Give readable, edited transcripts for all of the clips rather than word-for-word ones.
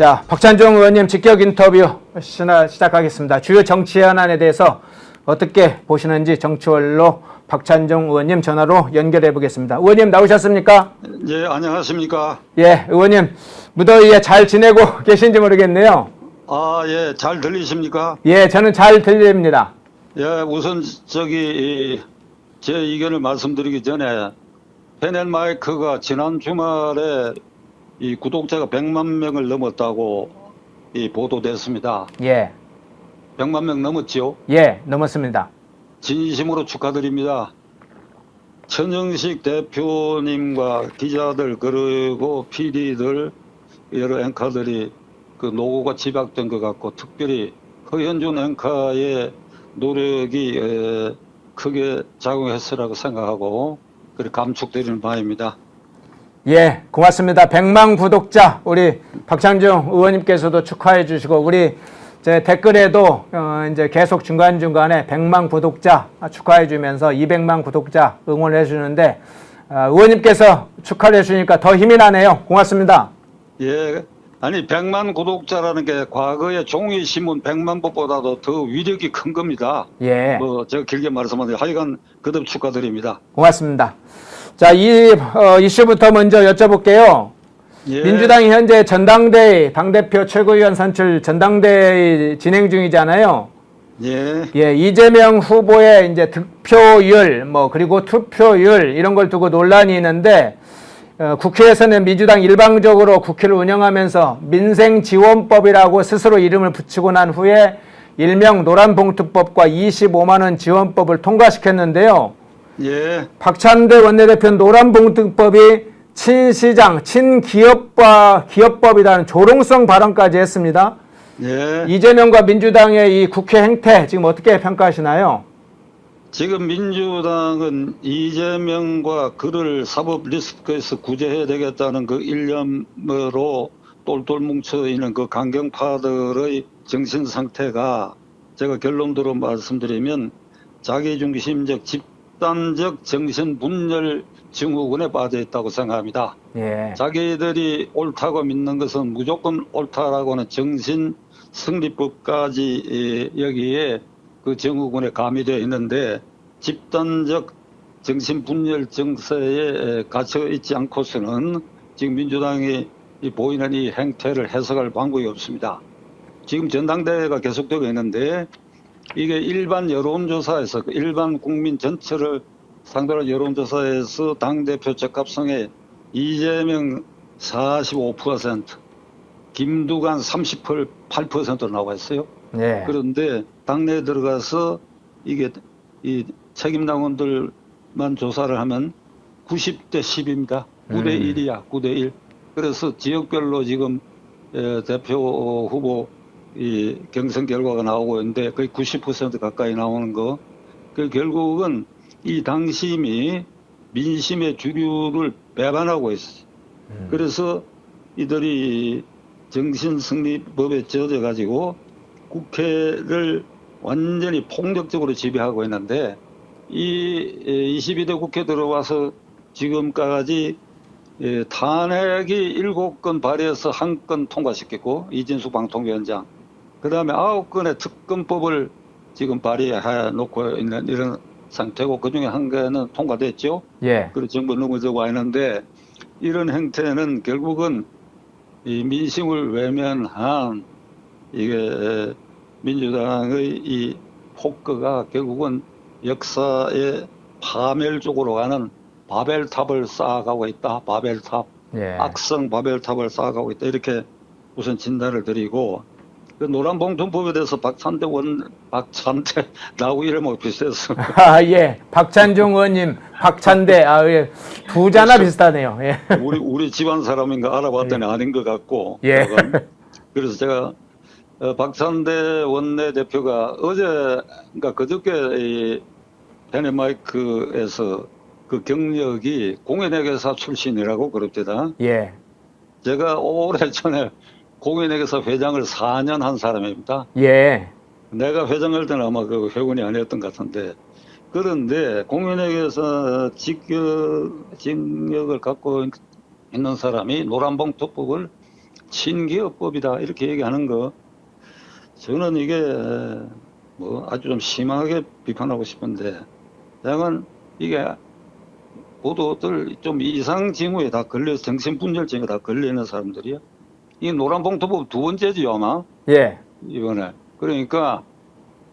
자, 박찬종 의원님 직격 인터뷰 시작하겠습니다. 주요 정치 현안에 대해서 어떻게 보시는지 정치원로 박찬종 의원님 전화로 연결해 보겠습니다. 의원님 나오셨습니까? 예, 안녕하십니까? 예, 의원님 무더위에 잘 지내고 계신지 모르겠네요. 아, 예, 잘 들리십니까? 예, 저는 잘 들립니다. 예, 우선 제 의견을 말씀드리기 전에 페넷마이크가 지난 주말에 이 구독자가 100만 명을 넘었다고 보도됐습니다. 예, 100만 명 넘었지요? 예, 넘었습니다. 진심으로 축하드립니다. 천영식 대표님과 기자들 그리고 PD들 여러 앵커들이 그 노고가 집약된 것 같고 특별히 허현준 앵커의 노력이 크게 작용했으라고 생각하고 그렇게 감축드리는 바입니다. 예, 고맙습니다. 100만 구독자 우리 박찬종 의원님께서도 축하해 주시고 우리 제 댓글에도 이제 계속 중간중간에 100만 구독자 축하해 주면서 200만 구독자 응원해 주는데 의원님께서 축하를 해 주니까 더 힘이 나네요. 고맙습니다. 예. 아니 100만 구독자라는 게 과거의 종이신문 100만 부보다도 더 위력이 큰 겁니다. 예. 제가 길게 말씀하는데 하여간 거듭 축하드립니다. 고맙습니다. 자, 이 이슈부터 먼저 여쭤볼게요. 예. 민주당이 현재 전당대회 당대표 최고위원 선출 전당대회 진행 중이잖아요. 예. 예, 이재명 후보의 이제 득표율 그리고 투표율 이런 걸 두고 논란이 있는데 국회에서는 민주당 일방적으로 국회를 운영하면서 민생지원법이라고 스스로 이름을 붙이고 난 후에 일명 노란봉투법과 25만 원 지원법을 통과시켰는데요. 예. 박찬대 원내대표는 노란봉투법이 친시장, 기업법이라는 조롱성 발언까지 했습니다. 예. 이재명과 민주당의 이 국회 행태 지금 어떻게 평가하시나요? 지금 민주당은 이재명과 그를 사법 리스크에서 구제해야 되겠다는 그 일념으로 똘똘 뭉쳐있는 그 강경파들의 정신 상태가 제가 결론으로 말씀드리면 자기중심적 집단적 정신 분열 증후군에 빠져 있다고 생각합니다. 예. 자기들이 옳다고 믿는 것은 무조건 옳다라고는 정신 승리법까지 여기에 그 증후군에 가미되어 있는데 집단적 정신 분열 정세에 갇혀 있지 않고서는 지금 민주당이 보이는 이 행태를 해석할 방법이 없습니다. 지금 전당대회가 계속되고 있는데 이게 일반 여론조사에서 일반 국민 전체를 상대로 여론조사에서 당대표 적합성에 이재명 45%, 김두관 38%로 나와 있어요. 예. 그런데 당내에 들어가서 이게 이 책임당원들만 조사를 하면 90대 10입니다. 9대 1이야, 9대 1. 그래서 지역별로 지금 대표 후보 이 경선 결과가 나오고 있는데 거의 90% 가까이 나오는 거. 그 결국은 이 당심이 민심의 주류를 배반하고 있어요. 그래서 이들이 정신승리법에 젖어가지고 국회를 완전히 폭력적으로 지배하고 있는데 이 22대 국회 들어와서 지금까지 탄핵이 7건 발의해서 1건 통과시켰고 이진수 방통위원장 그 다음에 9건의 특검법을 지금 발의해 놓고 있는 이런 상태고 그중에 1개는 통과됐죠. 예. 그리고 정부 넘어져 와 있는데 이런 행태는 결국은 이 민심을 외면한 이게 민주당의 이 폭거가 결국은 역사의 파멸 쪽으로 가는 바벨탑을 쌓아가고 있다. 바벨탑. 예. 악성 바벨탑을 쌓아가고 있다. 이렇게 우선 진단을 드리고 그 노란봉투법에 대해서 박찬대 나하고 이름하고 비슷해서 예. 박찬종 의원님, 박찬대, 예. 부자나 비슷하네요. 예. 우리 집안 사람인가 알아봤더니 아닌 것 같고. 예. 그래서 제가 박찬대 원내대표가 그러니까 그저께 이 페넷마이크에서 그 경력이 공인회계사 출신이라고 그럽니다. 예. 제가 오래전에 공인회계사 회장을 4년 한 사람입니다. 예. 내가 회장할 때는 아마 그 회원이 아니었던 것 같은데 그런데 공인회계사 직력을 갖고 있는 사람이 노란봉투법을 친기업법이다 이렇게 얘기하는 거 저는 이게 뭐 아주 좀 심하게 비판하고 싶은데 다만 이게 모두들 좀 이상 징후에 다 걸려서 정신분열증에 다 걸리는 사람들이야. 이 노란봉투법 두 번째지요 아마 예. 이번에. 그러니까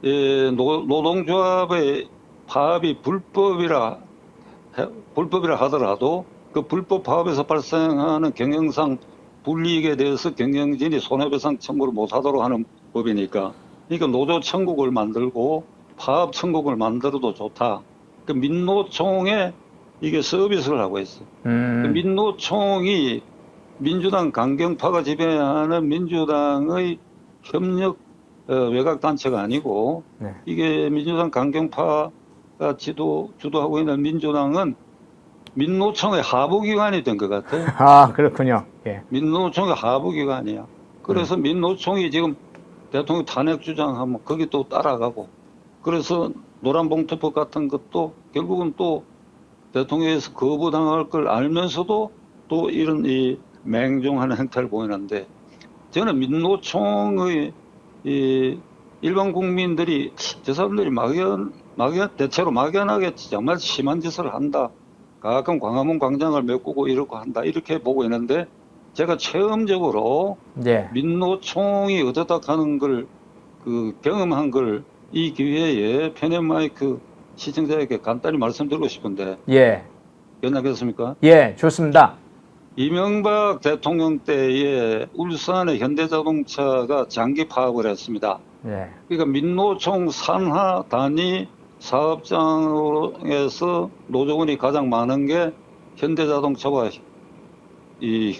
노동조합의 파업이 불법이라 하더라도 그 불법 파업에서 발생하는 경영상 불이익에 대해서 경영진이 손해배상 청구를 못하도록 하는 법이니까. 그러니까 노조 청구를 만들고 파업 청구를 만들어도 좋다. 그 민노총에 이게 서비스를 하고 있어. 그 민노총이 민주당 강경파가 지배하는 민주당의 협력 외곽 단체가 아니고 네. 이게 민주당 강경파가 주도하고 있는 민주당은 민노총의 하부기관이 된 것 같아요. 아, 그렇군요. 예. 민노총의 하부기관이야. 그래서 민노총이 지금 대통령 탄핵 주장하면 거기 또 따라가고 그래서 노란봉투법 같은 것도 결국은 또 대통령에서 거부당할 걸 알면서도 또 이런 이 맹종하는 행태를 보이는데 저는 민노총의 이 일반 국민들이 저 사람들이 대체로 막연하게 정말 심한 짓을 한다. 가끔 광화문 광장을 메꾸고 이러고 한다. 이렇게 보고 있는데 제가 체험적으로 예. 민노총이 어떻다 하는 걸 경험한 걸 이 기회에 펜앤마이크 시청자에게 간단히 말씀드리고 싶은데 예. 연락했습니까? 예, 좋습니다. 이명박 대통령 때에 울산의 현대자동차가 장기 파업을 했습니다. 예. 그러니까 민노총 산하 단위 사업장에서 노조원이 가장 많은 게 현대자동차와 이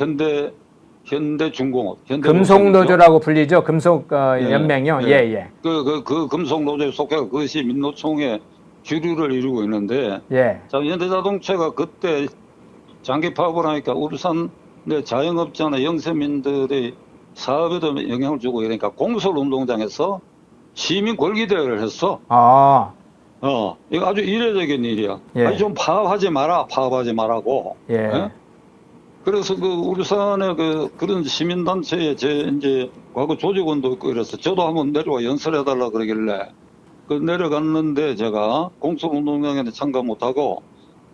현대중공업, 금속노조라고 불리죠. 금속 연맹이요. 예, 예. 그 금속노조에 속해 그것이 민노총의 주류를 이루고 있는데, 예. 자, 현대자동차가 그때 장기 파업을 하니까 울산 내 자영업자나 영세민들의 사업에도 영향을 주고 이러니까 공설운동장에서 시민 권리대회를 했어. 아, 이거 아주 이례적인 일이야. 예. 아니, 좀 파업하지 말라고. 예. 예? 그래서 그 울산의 그런 시민단체에 이제 과거 조직원도 있고 이래서 저도 한번 내려와 연설해달라 그러길래 내려갔는데 제가 공설운동장에 참가 못하고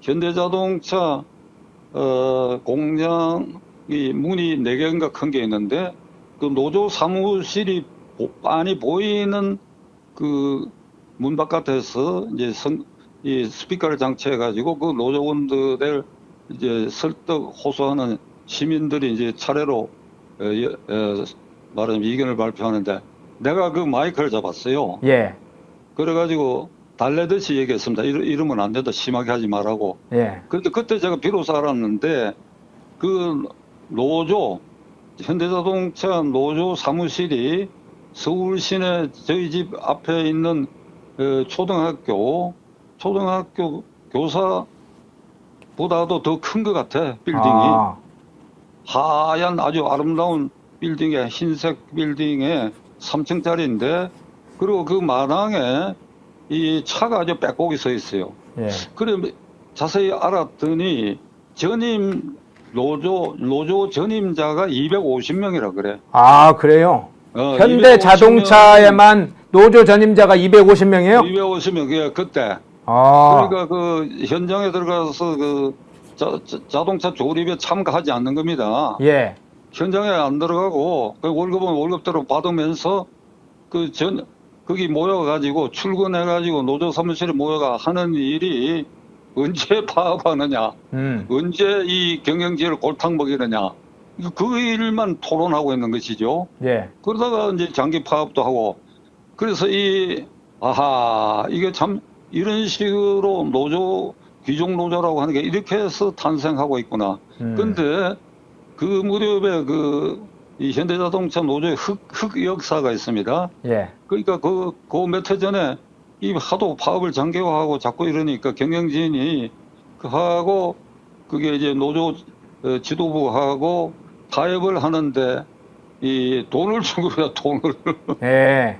현대자동차 공장이 문이 4개인가 큰 게 있는데 그 노조 사무실이 빤히 보이는 그 문 바깥에서 이제 이 스피커를 장치해 가지고 그 노조원들을 이제 설득 호소하는 시민들이 이제 차례로 말하자면 의견을 발표하는데 내가 그 마이크를 잡았어요. 예. 그래가지고 달래듯이 얘기했습니다. 이러면 안 된다. 심하게 하지 말라고. 예. 그런데 그때 제가 비로소 알았는데 그 노조 현대자동차 노조 사무실이 서울 시내 저희 집 앞에 있는 초등학교 교사보다도 더 큰 것 같아. 빌딩이. 하얀 아주 아름다운 빌딩에 흰색 빌딩에 3층짜리인데 그리고 그 마당에 이 차가 아주 빼곡히 서 있어요. 예. 그래 자세히 알았더니 노조 전임자가 250명이라 그래. 아, 그래요? 현대 250명, 자동차에만 노조 전임자가 250명이에요? 250명, 그때. 아. 그러니까 그 현장에 들어가서 그 자동차 조립에 참가하지 않는 겁니다. 예. 현장에 안 들어가고 그 월급은 월급대로 받으면서 거기 모여가지고 출근해가지고 노조 사무실에 모여가 하는 일이 언제 파업하느냐, 언제 이 경영진을 골탕 먹이느냐, 그 일만 토론하고 있는 것이죠. 예. 그러다가 이제 장기 파업도 하고, 그래서 이게 참 이런 식으로 귀족 노조라고 하는 게 이렇게 해서 탄생하고 있구나. 근데 그 무렵에 이 현대자동차 노조의 흑 역사가 있습니다. 예. 그러니까 그 몇 해 전에 이 하도 파업을 장기화하고 자꾸 이러니까 경영진이 하고 그게 이제 노조 지도부하고 타협을 하는데 이 돈을 준 거야, 돈을. 예.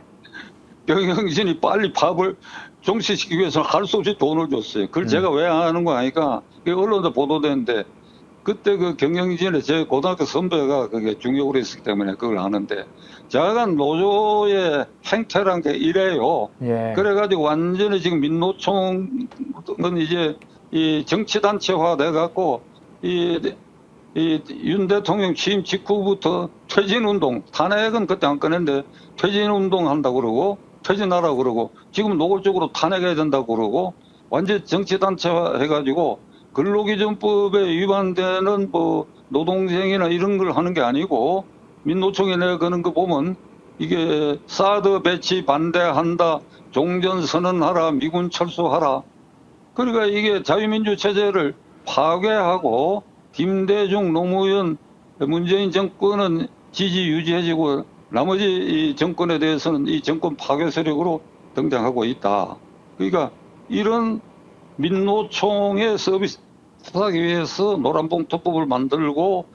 경영진이 빨리 파업을 종식시키기 위해서 할 수 없이 돈을 줬어요. 그걸 제가 왜 하는 거 아니까 언론도 보도되는데 그때 그 경영진에 제 고등학교 선배가 그게 중역으로 있었기 때문에 그걸 아는데, 자간 노조의 행태란 게 이래요. 예. 그래가지고 완전히 지금 민노총은 이제 이 정치단체화 돼갖고 이 윤 대통령 취임 직후부터 퇴진운동, 탄핵은 그때 안 꺼냈는데 퇴진운동 한다고 그러고 퇴진하라고 그러고 지금 노골적으로 탄핵해야 된다고 그러고 완전 정치단체화 해가지고 근로기준법에 위반되는 뭐 노동쟁이나 이런 걸 하는 게 아니고 민노총이 내거는 거 보면 이게 사드 배치 반대한다, 종전선언하라, 미군 철수하라. 그러니까 이게 자유민주 체제를 파괴하고 김대중, 노무현, 문재인 정권은 지지 유지해지고 나머지 이 정권에 대해서는 이 정권 파괴 세력으로 등장하고 있다. 그러니까 이런 민노총의 서비스하기 위해서 노란봉투법을 만들고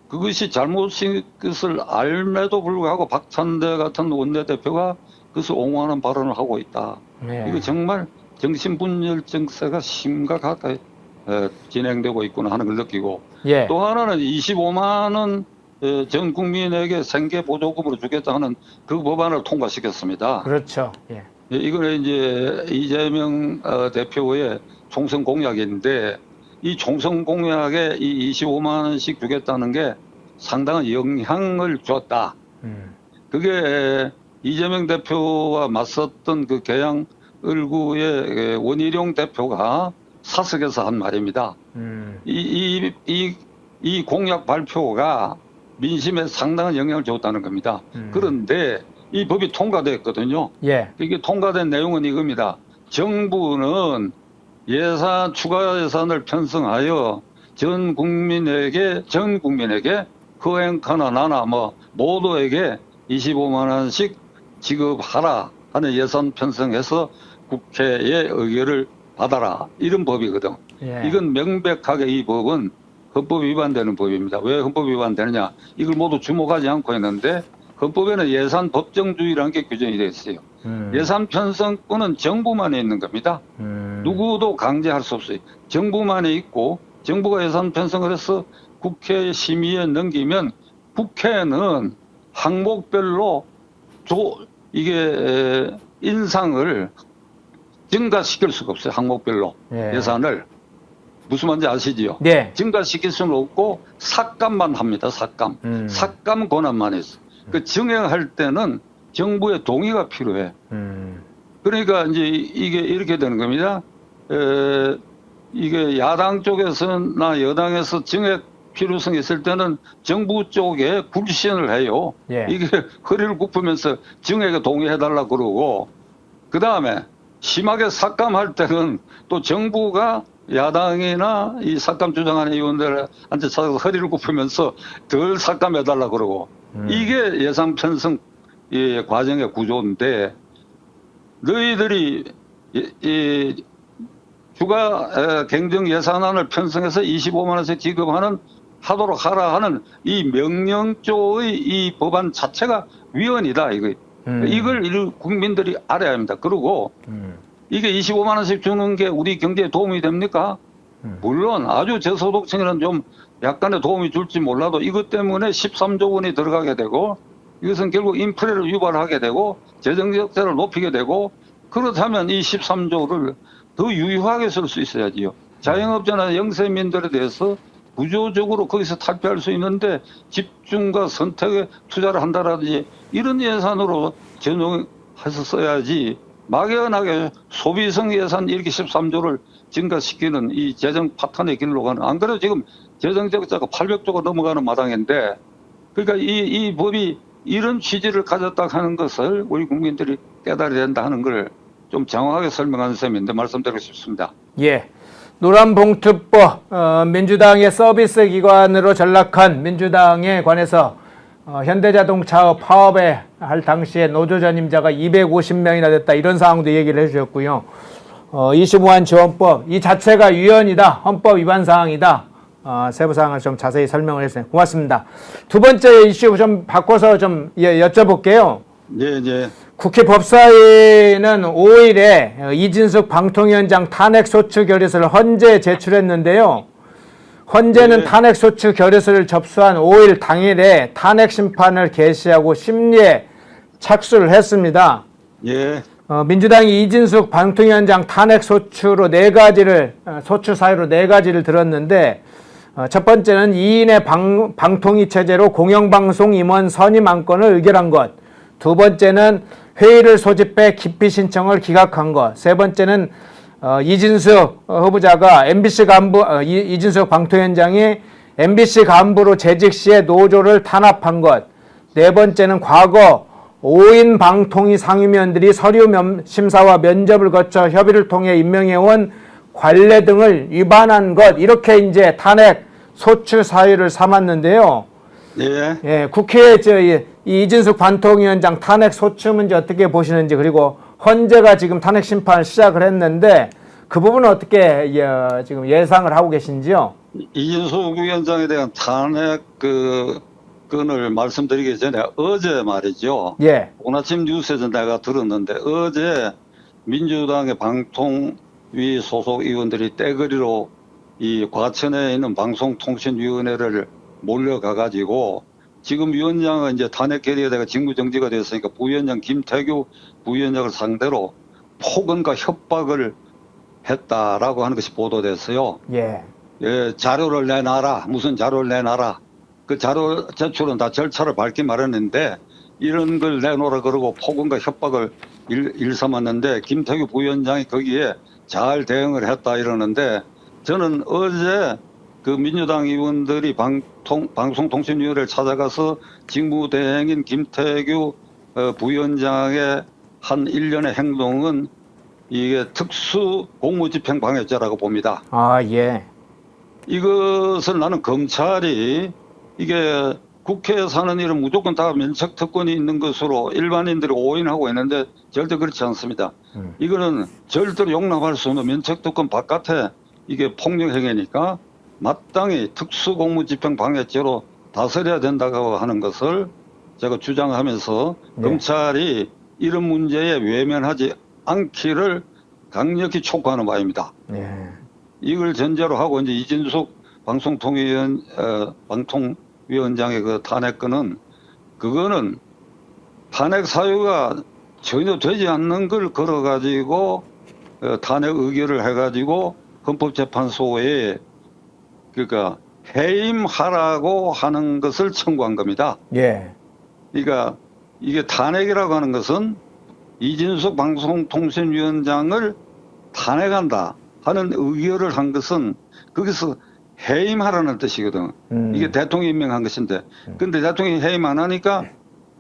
그것이 잘못인 것을 알매도 불구하고 박찬대 같은 원내대표가 그것을 옹호하는 발언을 하고 있다. 네. 이거 정말 정신분열 증세가 심각하게 진행되고 있구나 하는 걸 느끼고, 예. 또 하나는 25만 원 전 국민에게 생계 보조금으로 주겠다는 그 법안을 통과시켰습니다. 그렇죠. 예. 이거는 이제 이재명 대표의 총선 공약인데, 이 총선 공약에 이 25만 원씩 주겠다는 게 상당한 영향을 줬다. 그게 이재명 대표와 맞섰던 그 계양을구의 원희룡 대표가 사석에서 한 말입니다. 이 공약 발표가 민심에 상당한 영향을 줬다는 겁니다. 그런데 이 법이 통과됐거든요. 예. 이게 통과된 내용은 이겁니다. 정부는 추가 예산을 편성하여 전 국민에게 허행카나 나나 뭐 모두에게 25만 원씩 지급하라 하는 예산 편성해서 국회의 의결을 받아라, 이런 법이거든. 예. 이건 명백하게 이 법은 헌법 위반되는 법입니다. 왜 헌법 위반되느냐? 이걸 모두 주목하지 않고 있는데 헌법에는 예산 법정주의라는 게 규정이 되어 있어요. 예산 편성권은 정부만에 있는 겁니다. 누구도 강제할 수 없어요. 정부만에 있고 정부가 예산 편성을 해서 국회 심의에 넘기면 국회는 항목별로 이게 인상을 증가시킬 수가 없어요. 항목별로 예. 예산을. 무슨 말인지 아시지요? 네. 증가시킬 수는 없고 삭감만 합니다. 삭감. 삭감 권한만 있어. 그 증액할 때는 정부의 동의가 필요해. 그러니까 이제 이게 이렇게 되는 겁니다. 이게 야당 쪽에서나 여당에서 증액 필요성이 있을 때는 정부 쪽에 불신을 해요. 예. 이게 허리를 굽으면서 증액에 동의해달라 그러고, 그 다음에 심하게 삭감할 때는 또 정부가 야당이나 이 삭감 주장하는 의원들한테 찾아서 허리를 굽히면서 덜 삭감해달라 그러고, 이게 예산 편성 과정의 구조인데, 너희들이 추가 경정 예산안을 편성해서 25만 원씩 하도록 하라 하는 이 명령조의 이 법안 자체가 위헌이다. 이걸 국민들이 알아야 합니다. 그리고 이게 25만 원씩 주는 게 우리 경제에 도움이 됩니까? 물론 아주 저소득층에는 좀 약간의 도움이 줄지 몰라도 이것 때문에 13조 원이 들어가게 되고, 이것은 결국 인플레를 유발하게 되고 재정적자를 높이게 되고, 그렇다면 이 13조를 더 유효하게 쓸 수 있어야지요. 자영업자나 영세민들에 대해서 구조적으로 거기서 탈피할 수 있는데 집중과 선택에 투자를 한다라든지 이런 예산으로 전용해서 써야지, 막연하게 소비성 예산 이렇게 13조를 증가시키는 이 재정 파탄의 길로 가는, 안 그래도 지금 재정 적자가 800조가 넘어가는 마당인데, 그러니까 이 법이 이런 취지를 가졌다 하는 것을 우리 국민들이 깨달아야 된다 하는 걸 좀 장황하게 설명하는 셈인데 말씀드리고 싶습니다. 예. 노란봉투법, 민주당의 서비스 기관으로 전락한 민주당에 관해서 현대자동차 파업에 할 당시에 노조 전임자가 250명이나 됐다, 이런 사항도 얘기를 해주셨고요. 25만 지원법 이 자체가 위헌이다, 헌법 위반 사항이다, 세부 사항을 좀 자세히 설명을 했어요. 고맙습니다. 두 번째 이슈 좀 바꿔서 좀 여쭤볼게요. 네. 국회 법사위는 5일에 이진숙 방통위원장 탄핵소추 결의서를 헌재 제출했는데요. 헌재는 네. 탄핵소추 결의서를 접수한 5일 당일에 탄핵 심판을 개시하고 심리에 착수를 했습니다. 예. 민주당이 이진숙 방통위원장 탄핵소추로 소추 사유로 네 가지를 들었는데, 첫 번째는 2인의 방통위 체제로 공영방송 임원 선임 안건을 의결한 것. 두 번째는 회의를 소집해 기피 신청을 기각한 것. 세 번째는 이진숙 후보자가 이진숙 방통위원장이 MBC 간부로 재직 시에 노조를 탄압한 것. 네 번째는 과거 5인 방통위 상임위원들이 서류 심사와 면접을 거쳐 협의를 통해 임명해온 관례 등을 위반한 것. 이렇게 이제 탄핵 소추 사유를 삼았는데요. 예. 예, 국회에 이 이진숙 방통위원장 탄핵 소추 문제 어떻게 보시는지, 그리고 헌재가 지금 탄핵 심판을 시작을 했는데 그 부분은 어떻게 지금 예상을 하고 계신지요? 이진숙 위원장에 대한 탄핵 건을 말씀드리기 전에 어제 말이죠. 예. 오늘 아침 뉴스에서 내가 들었는데 어제 민주당의 방통위 소속 의원들이 떼거리로 이 과천에 있는 방송통신위원회를 몰려가가지고 지금 위원장은 이제 탄핵 결의에 대해 직무정지가 됐으니까 부위원장 김태규 부위원장을 상대로 폭언과 협박을 했다라고 하는 것이 보도됐어요. 예. 예, 자료를 내놔라. 무슨 자료를 내놔라. 그 자료 제출은 다 절차를 밟기 마련인데 이런 걸 내놓으라 그러고 폭언과 협박을 일삼았는데 김태규 부위원장이 거기에 잘 대응을 했다 이러는데 저는 어제 그 민주당 의원들이 방송통신위원회를 찾아가서 직무대행인 김태규 부위원장의 한 일련의 행동은 이게 특수 공무집행 방해죄라고 봅니다. 아, 예. 이것을 나는 검찰이 이게 국회에서 하는 일은 무조건 다 면책특권이 있는 것으로 일반인들이 오인하고 있는데 절대 그렇지 않습니다. 이거는 절대로 용납할 수 없는 면책특권 바깥에 이게 폭력행위니까 마땅히 특수공무집행방해죄로 다스려야 된다고 하는 것을 제가 주장하면서 네. 검찰이 이런 문제에 외면하지 않기를 강력히 촉구하는 바입니다. 예. 이걸 전제로 하고 이제 이진숙 방통위원장의 그 탄핵건은 그거는 탄핵 사유가 전혀 되지 않는 걸 걸어가지고 탄핵 의결을 해가지고 헌법재판소에 그러니까 해임하라고 하는 것을 청구한 겁니다. 예. 그러니까 이게 탄핵이라고 하는 것은 이진숙 방송통신위원장을 탄핵한다 하는 의결을 한 것은 거기서 해임하라는 뜻이거든. 이게 대통령이 임명한 것인데. 근데 대통령이 해임 안 하니까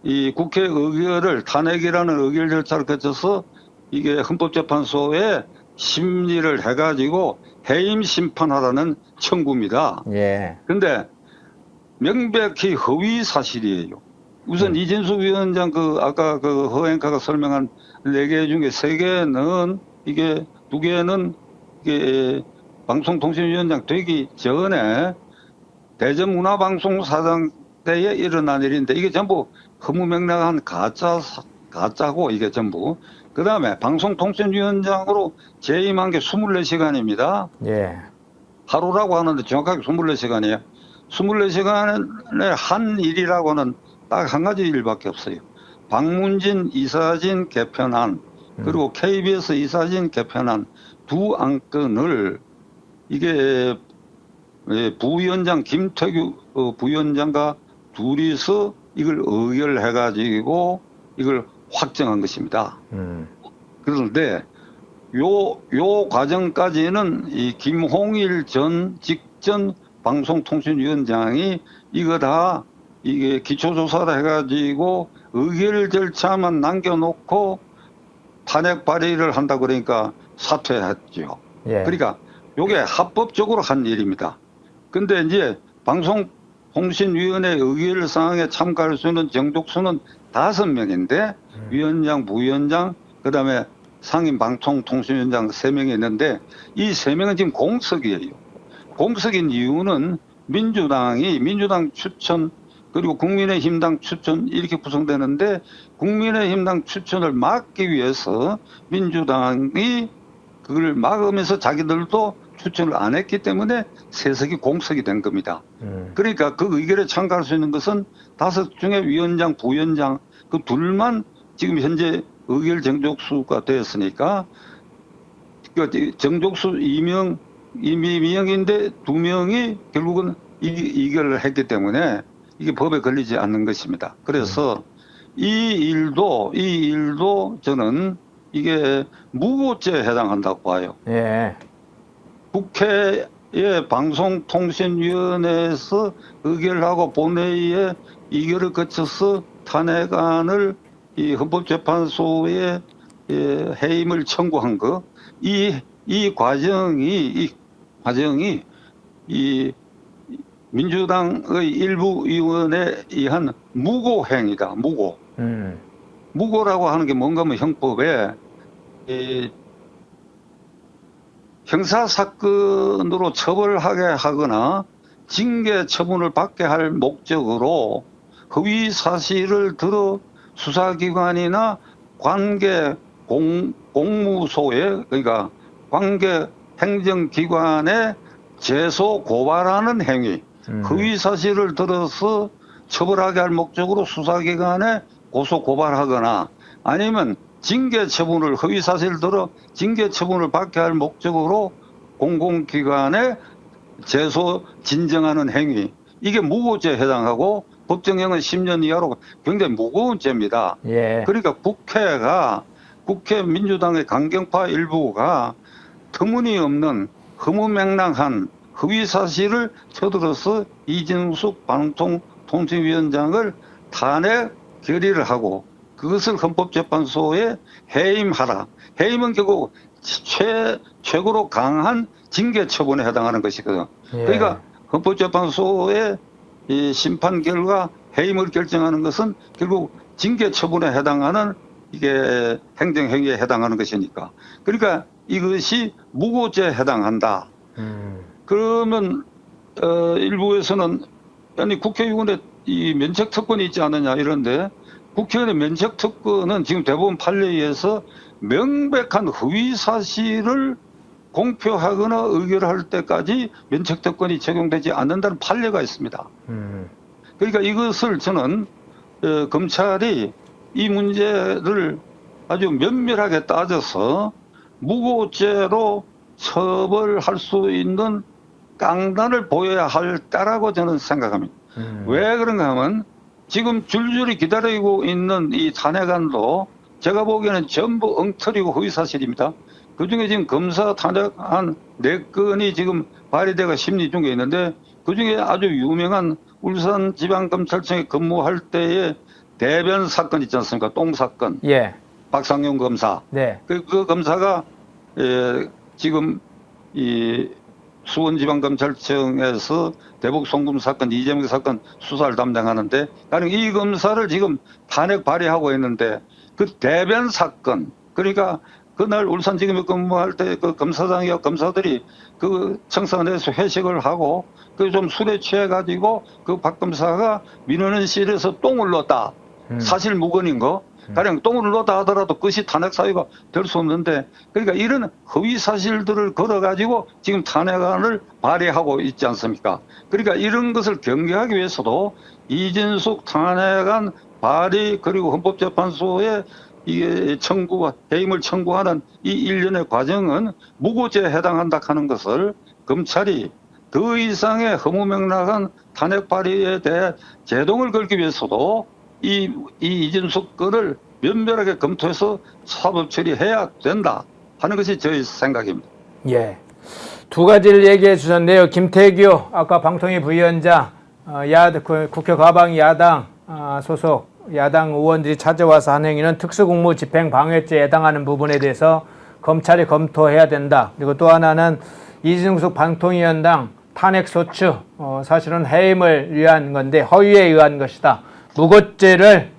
이 국회 의결을 탄핵이라는 의결 절차를 거쳐서 이게 헌법재판소에 심리를 해가지고 해임 심판하라는 청구입니다. 예. 근데 명백히 허위 사실이에요. 우선 이진숙 위원장 아까 허앵카가 설명한 4개 중에 3개는 이게 2개는 이게 방송통신위원장 되기 전에 대전문화방송사장 때에 일어난 일인데 이게 전부 허무맹랑한 가짜고 이게 전부. 그 다음에 방송통신위원장으로 재임한 게 24시간입니다. 예. 하루라고 하는데 정확하게 24시간이에요. 24시간에 한 일이라고는 딱 한 가지 일밖에 없어요. 박문진 이사진 개편안 그리고 KBS 이사진 개편안 두 안건을 이게 부위원장 김태규 부위원장과 둘이서 이걸 의결해가지고 이걸 확정한 것입니다. 그런데 요 과정까지는 이 김홍일 직전 방송통신위원장이 이거 다 이게 기초조사를 해가지고 의결 절차만 남겨놓고 탄핵 발의를 한다 그러니까 사퇴했죠. 예. 그러니까 요게 합법적으로 한 일입니다. 근데 이제 방송통신위원회 의결 사항에 참가할 수 있는 정족수는 5명인데 위원장, 부위원장, 그 다음에 상임 방송통신위원장 3명이 있는데 이 3명은 지금 공석이에요. 공석인 이유는 민주당 추천 그리고 국민의힘당 추천 이렇게 구성되는데 국민의힘당 추천을 막기 위해서 민주당이 그걸 막으면서 자기들도 추천을 안 했기 때문에 세석이 공석이 된 겁니다. 그러니까 그 의결에 참가할 수 있는 것은 5 중에 위원장, 부위원장 그 둘만 지금 현재 의결 정족수가 되었으니까 그 정족수 2명, 임의명인데 2명이 결국은 의결을 했기 때문에 이게 법에 걸리지 않는 것입니다. 그래서 이 일도 저는 이게 무고죄에 해당한다고 봐요. 예. 국회의 방송통신위원회에서 의결하고 본회의에 의결을 거쳐서 탄핵안을 이 헌법재판소에 해임을 청구한 거, 이 과정이 민주당의 일부 의원에 의한 무고행위다. 무고라고 하는 게 뭔가 하면 형법에 형사사건으로 처벌하게 하거나 징계 처분을 받게 할 목적으로 허위 사실을 들어 수사기관이나 관계 공무소에 그러니까 관계 행정기관에 제소 고발하는 행위, 허위 사실을 들어서 처벌하게 할 목적으로 수사기관에 고소 고발하거나 아니면 징계 처분을 허위 사실을 들어 징계 처분을 받게 할 목적으로 공공기관에 제소 진정하는 행위, 이게 무고죄에 해당하고 법정형은 10년 이하로 굉장히 무거운 죄입니다. 예. 그러니까 국회 민주당의 강경파 일부가 터무니없는 허무맹랑한 허위 사실을 쳐들어서 이진숙 방통통신위원장을 탄핵 결의를 하고 그것을 헌법재판소에 해임하라. 해임은 결국 최고로 강한 징계 처분에 해당하는 것이거든. 예. 그러니까 헌법재판소의 이 심판 결과 해임을 결정하는 것은 결국 징계 처분에 해당하는 이게 행정행위에 해당하는 것이니까. 그러니까 이것이 무고죄에 해당한다. 그러면 일부에서는 아니 국회의원의 이 면책특권이 있지 않느냐 이런데 국회의원의 면책특권은 지금 대법원 판례에 의해서 명백한 허위 사실을 공표하거나 의결할 때까지 면책특권이 적용되지 않는다는 판례가 있습니다. 그러니까 이것을 저는 검찰이 이 문제를 아주 면밀하게 따져서 무고죄로 처벌할 수 있는 강단을 보여야 할 때라고 저는 생각합니다. 왜 그런가 하면 지금 줄줄이 기다리고 있는 이 탄핵안도 제가 보기에는 전부 엉터리고 허위사실입니다. 그중에 지금 검사 탄핵안 4건이 지금 발의돼가 심리 중에 있는데 그중에 아주 유명한 울산지방검찰청에 근무할 때의 대변 사건 있지 않습니까? 똥 사건. 예. 박상용 검사. 네. 그 검사가 지금 이 수원지방검찰청에서 대북 송금 사건, 이재명 사건 수사를 담당하는데 가령 이 검사를 지금 탄핵 발의하고 있는데 그 대변 사건, 그러니까 그날 울산지검에 근무할 때 그 검사장이와 검사들이 그 청사내에서 회식을 하고 그 좀 술에 취해 가지고 그 박 검사가 민원실에서 똥을 넣었다. 사실 무근인 거. 가령 똥을 넣었다 하더라도 그것이 탄핵 사유가 될 수 없는데 그러니까 이런 허위 사실들을 걸어 가지고 지금 탄핵안을 발의하고 있지 않습니까? 그러니까 이런 것을 경계하기 위해서도 이진숙 탄핵안 발의 그리고 헌법재판소에 이게 해임을 청구하는 이 일련의 과정은 무고죄에 해당한다 하는 것을 검찰이 더 이상의 허무맹랑한 탄핵 발의에 대해 제동을 걸기 위해서도 이 이진숙 건을 면밀하게 검토해서 사법 처리해야 된다 하는 것이 저희 생각입니다. 예. 2가지를 얘기해 주셨는데요. 김태규 아까 방통위 부위원장, 국회 과방 야당 소속 야당 의원들이 찾아와서 한 행위는 특수공무집행방해죄에 해당하는 부분에 대해서 검찰이 검토해야 된다. 그리고 또 하나는 이진숙 방통위원장 탄핵소추 사실은 해임을 위한 건데 허위에 의한 것이다. 무고죄를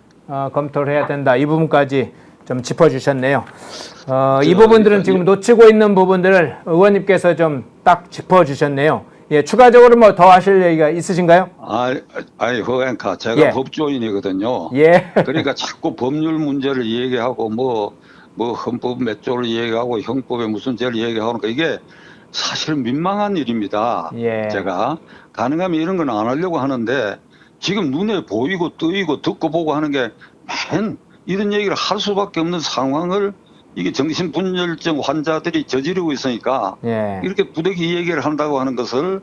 검토를 해야 된다. 이 부분까지 좀 짚어주셨네요. 이 부분들은 지금 놓치고 있는 부분들을 의원님께서 좀 딱 짚어주셨네요. 예, 추가적으로 뭐 더 하실 얘기가 있으신가요? 아이, 허앵카. 제가 예. 법조인이거든요. 예. 그러니까 자꾸 법률 문제를 얘기하고 헌법 몇 조를 얘기하고 형법에 무슨 죄를 얘기하는 거 이게 사실 민망한 일입니다. 예. 제가 가능하면 이런 건 안 하려고 하는데 지금 눈에 보이고 뜨이고 듣고 보고 하는 게 맨 이런 얘기를 할 수밖에 없는 상황을 이게 정신분열증 환자들이 저지르고 있으니까 예. 이렇게 부득이 얘기를 한다고 하는 것을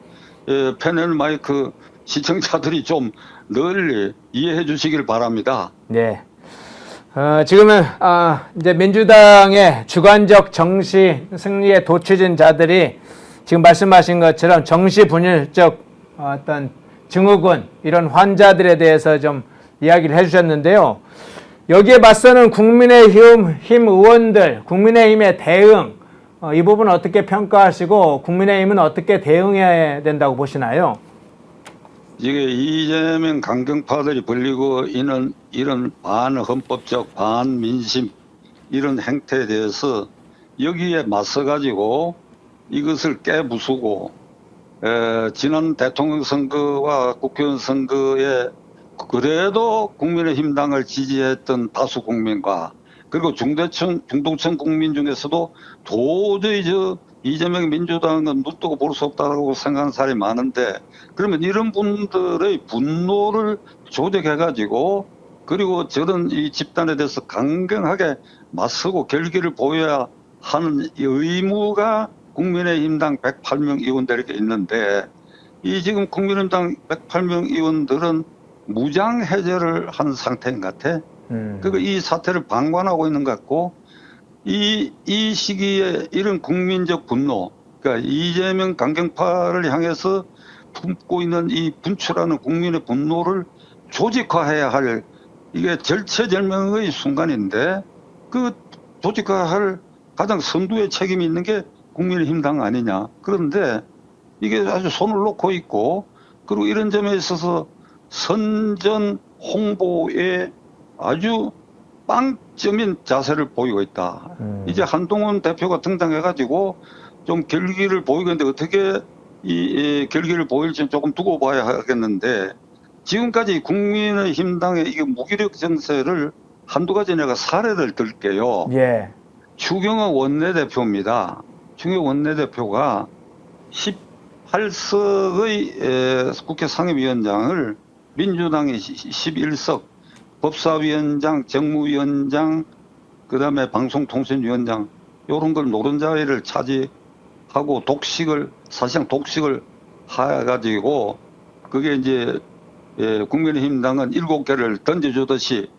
패널 마이크 시청자들이 좀 널리 이해해 주시길 바랍니다. 네. 지금은 이제 민주당의 주관적 정시 승리에 도취진 자들이 지금 말씀하신 것처럼 정시 분열적 어떤 증후군 이런 환자들에 대해서 좀 이야기를 해주셨는데요. 여기에 맞서는 국민의힘 의원들, 국민의힘의 대응 이 부분 어떻게 평가하시고 국민의힘은 어떻게 대응해야 된다고 보시나요? 이게 이재명 강경파들이 벌리고 있는 이런 반헌법적 반민심 이런 행태에 대해서 여기에 맞서 가지고 이것을 깨부수고 지난 대통령 선거와 국회의원 선거에 그래도 국민의힘 당을 지지했던 다수 국민과 그리고 중도층 국민 중에서도 도저히 이재명 민주당은 눈 뜨고 볼 수 없다고 생각하는 사람이 많은데 그러면 이런 분들의 분노를 조작해가지고 그리고 저런 이 집단에 대해서 강경하게 맞서고 결기를 보여야 하는 의무가 국민의힘당 108명 의원들에게 있는데 이 지금 국민의힘당 108명 의원들은 무장해제를 한 상태인 것 같아. 그리고 이 사태를 방관하고 있는 것 같고 이 시기에 이런 국민적 분노, 그러니까 이재명 강경파를 향해서 품고 있는 이 분출하는 국민의 분노를 조직화해야 할 이게 절체절명의 순간인데 그 조직화할 가장 선두의 책임이 있는 게 국민의힘당 아니냐. 그런데 이게 아주 손을 놓고 있고 그리고 이런 점에 있어서 선전 홍보에 아주 빵점인 자세를 보이고 있다. 이제 한동훈 대표가 등장해가지고 좀 결기를 보이고 있는데 어떻게 이 결기를 보일지는 조금 두고 봐야 하겠는데 지금까지 국민의힘당의 이게 무기력 정세를 한두 가지 내가 사례를 들게요. 예. 추경호 원내대표입니다. 추경호 원내대표가 18석의 국회 상임위원장을 민주당이 11석, 법사위원장, 정무위원장, 그다음에 방송통신위원장 이런 걸 노른자리를 차지하고 사실상 독식을 해가지고 그게 이제 국민의힘당은 7개를 던져주듯이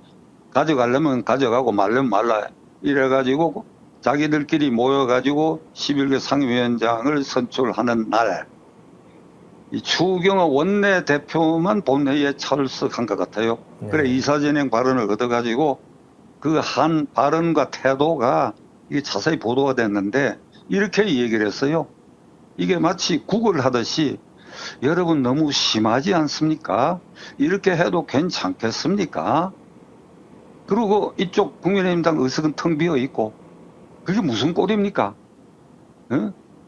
가져가려면 가져가고 말려면 말라 이래가지고 자기들끼리 모여가지고 11개 상임위원장을 선출하는 날 이 추경호 원내대표만 본회의에 출석한 것 같아요. 네. 그래 이사진행 발언을 얻어가지고 그 한 발언과 태도가 이게 자세히 보도가 됐는데 이렇게 얘기를 했어요. 이게 마치 국을 하듯이 여러분 너무 심하지 않습니까? 이렇게 해도 괜찮겠습니까? 그리고 이쪽 국민의힘당 의석은 텅 비어 있고 그게 무슨 꼴입니까?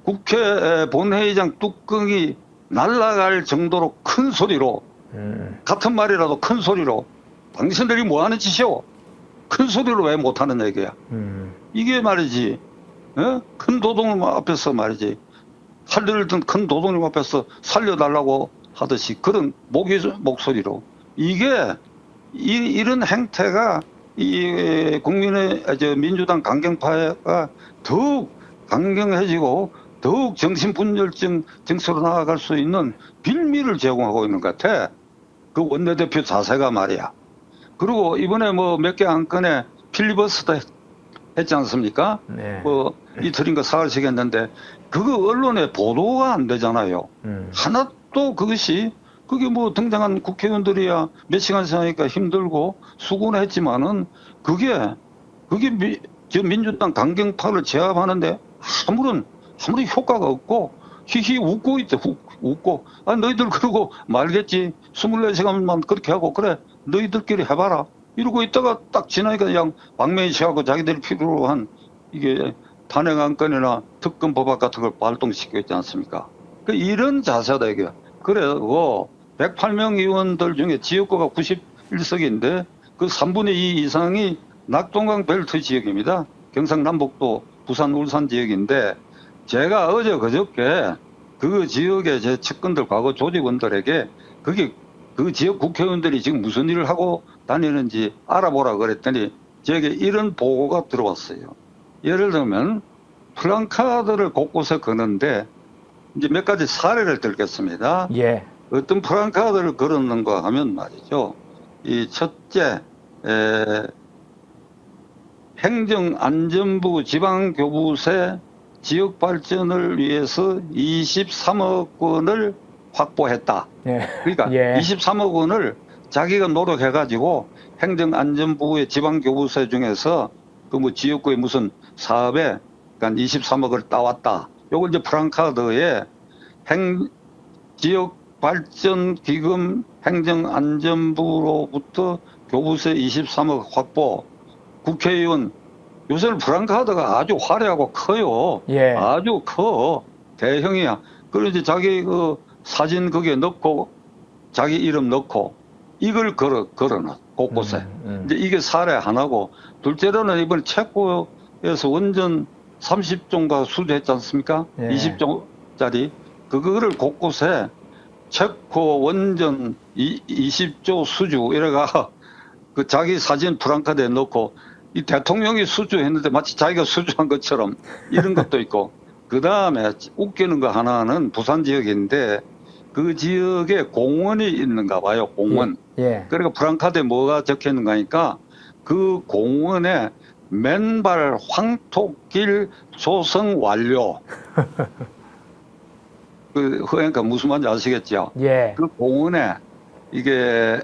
국회 본회의장 뚜껑이 날아갈 정도로 큰 소리로 같은 말이라도 큰 소리로 당신들이 뭐 하는 짓이오? 큰 소리로 왜 못하는 얘기야? 이게 말이지 큰 도둑놈 앞에서 말이지 살려를 든 큰 도둑놈 앞에서 살려달라고 하듯이 그런 목소리로 이게 이런 행태가 이 민주당 강경파가 더욱 강경해지고 더욱 정신분열증 증세로 나아갈 수 있는 빌미를 제공하고 있는 것 같아. 그 원내대표 자세가 말이야. 그리고 이번에 뭐 몇 개 안건에 필리버스터 했지 않습니까? 네. 뭐 이틀인가 사흘씩 했는데 그거 언론에 보도가 안 되잖아요. 하나도 그게 뭐 등장한 국회의원들이야 몇 시간씩 하니까 힘들고 수고는 했지만은 그게 민주당 강경파를 제압하는데 아무런 효과가 없고 히히 웃고 있대. 웃고 너희들 그러고 말겠지 24시간만 그렇게 하고 그래 너희들끼리 해봐라 이러고 있다가 딱 지나니까 그냥 방면이 치하고 자기들이 필요로 한 이게 탄핵 안건이나 특검 법안 같은 걸 발동시키고 있지 않습니까? 이런 자세다 이게. 그리고 108명 의원들 중에 지역구가 91석인데 그 3분의 2 이상이 낙동강 벨트 지역입니다. 경상남북도 부산 울산 지역인데 제가 어제 그저께 그 지역의 제 측근들 과거 조직원들에게 그 지역 국회의원들이 지금 무슨 일을 하고 다니는지 알아보라 그랬더니 저에게 이런 보고가 들어왔어요. 예를 들면 플랜카드를 곳곳에 거는데 이제 몇 가지 사례를 들겠습니다. 예. 어떤 플랜카드를 걸었는가 하면 말이죠. 이 첫째, 행정안전부 지방교부세 지역 발전을 위해서 23억 원을 확보했다. 예. 그러니까 예. 23억 원을 자기가 노력해가지고 행정안전부의 지방교부세 중에서 그 뭐 지역구의 무슨 사업에 그러니까 23억을 따왔다. 요걸 이제 프랑카드에 지역발전기금 행정안전부로부터 교부세 23억 확보. 국회의원 요새는 프랑카드가 아주 화려하고 커요. 예. 아주 커. 대형이야. 그리고 이제 자기 그 사진 거기에 넣고 자기 이름 넣고 이걸 걸어놔. 곳곳에. 이제 이게 사례 하나고 둘째로는 이번에 체코에서 원전 30종가 수주했지 않습니까? 예. 20조짜리. 그거를 곳곳에 체코 원전 20조 수주 이래가 그 자기 사진 프랑카드에 넣고 이 대통령이 수주했는데 마치 자기가 수주한 것처럼 이런 것도 있고 그 다음에 웃기는 거 하나는 부산 지역인데 그 지역에 공원이 있는가 봐요. 공원. 예. 그러니까 프랑카드에 뭐가 적혀 있는가 하니까 그 공원에 맨발 황토길 조성 완료. 그러니까 무슨 말인지 아시겠죠? 예. 그 공원에 이게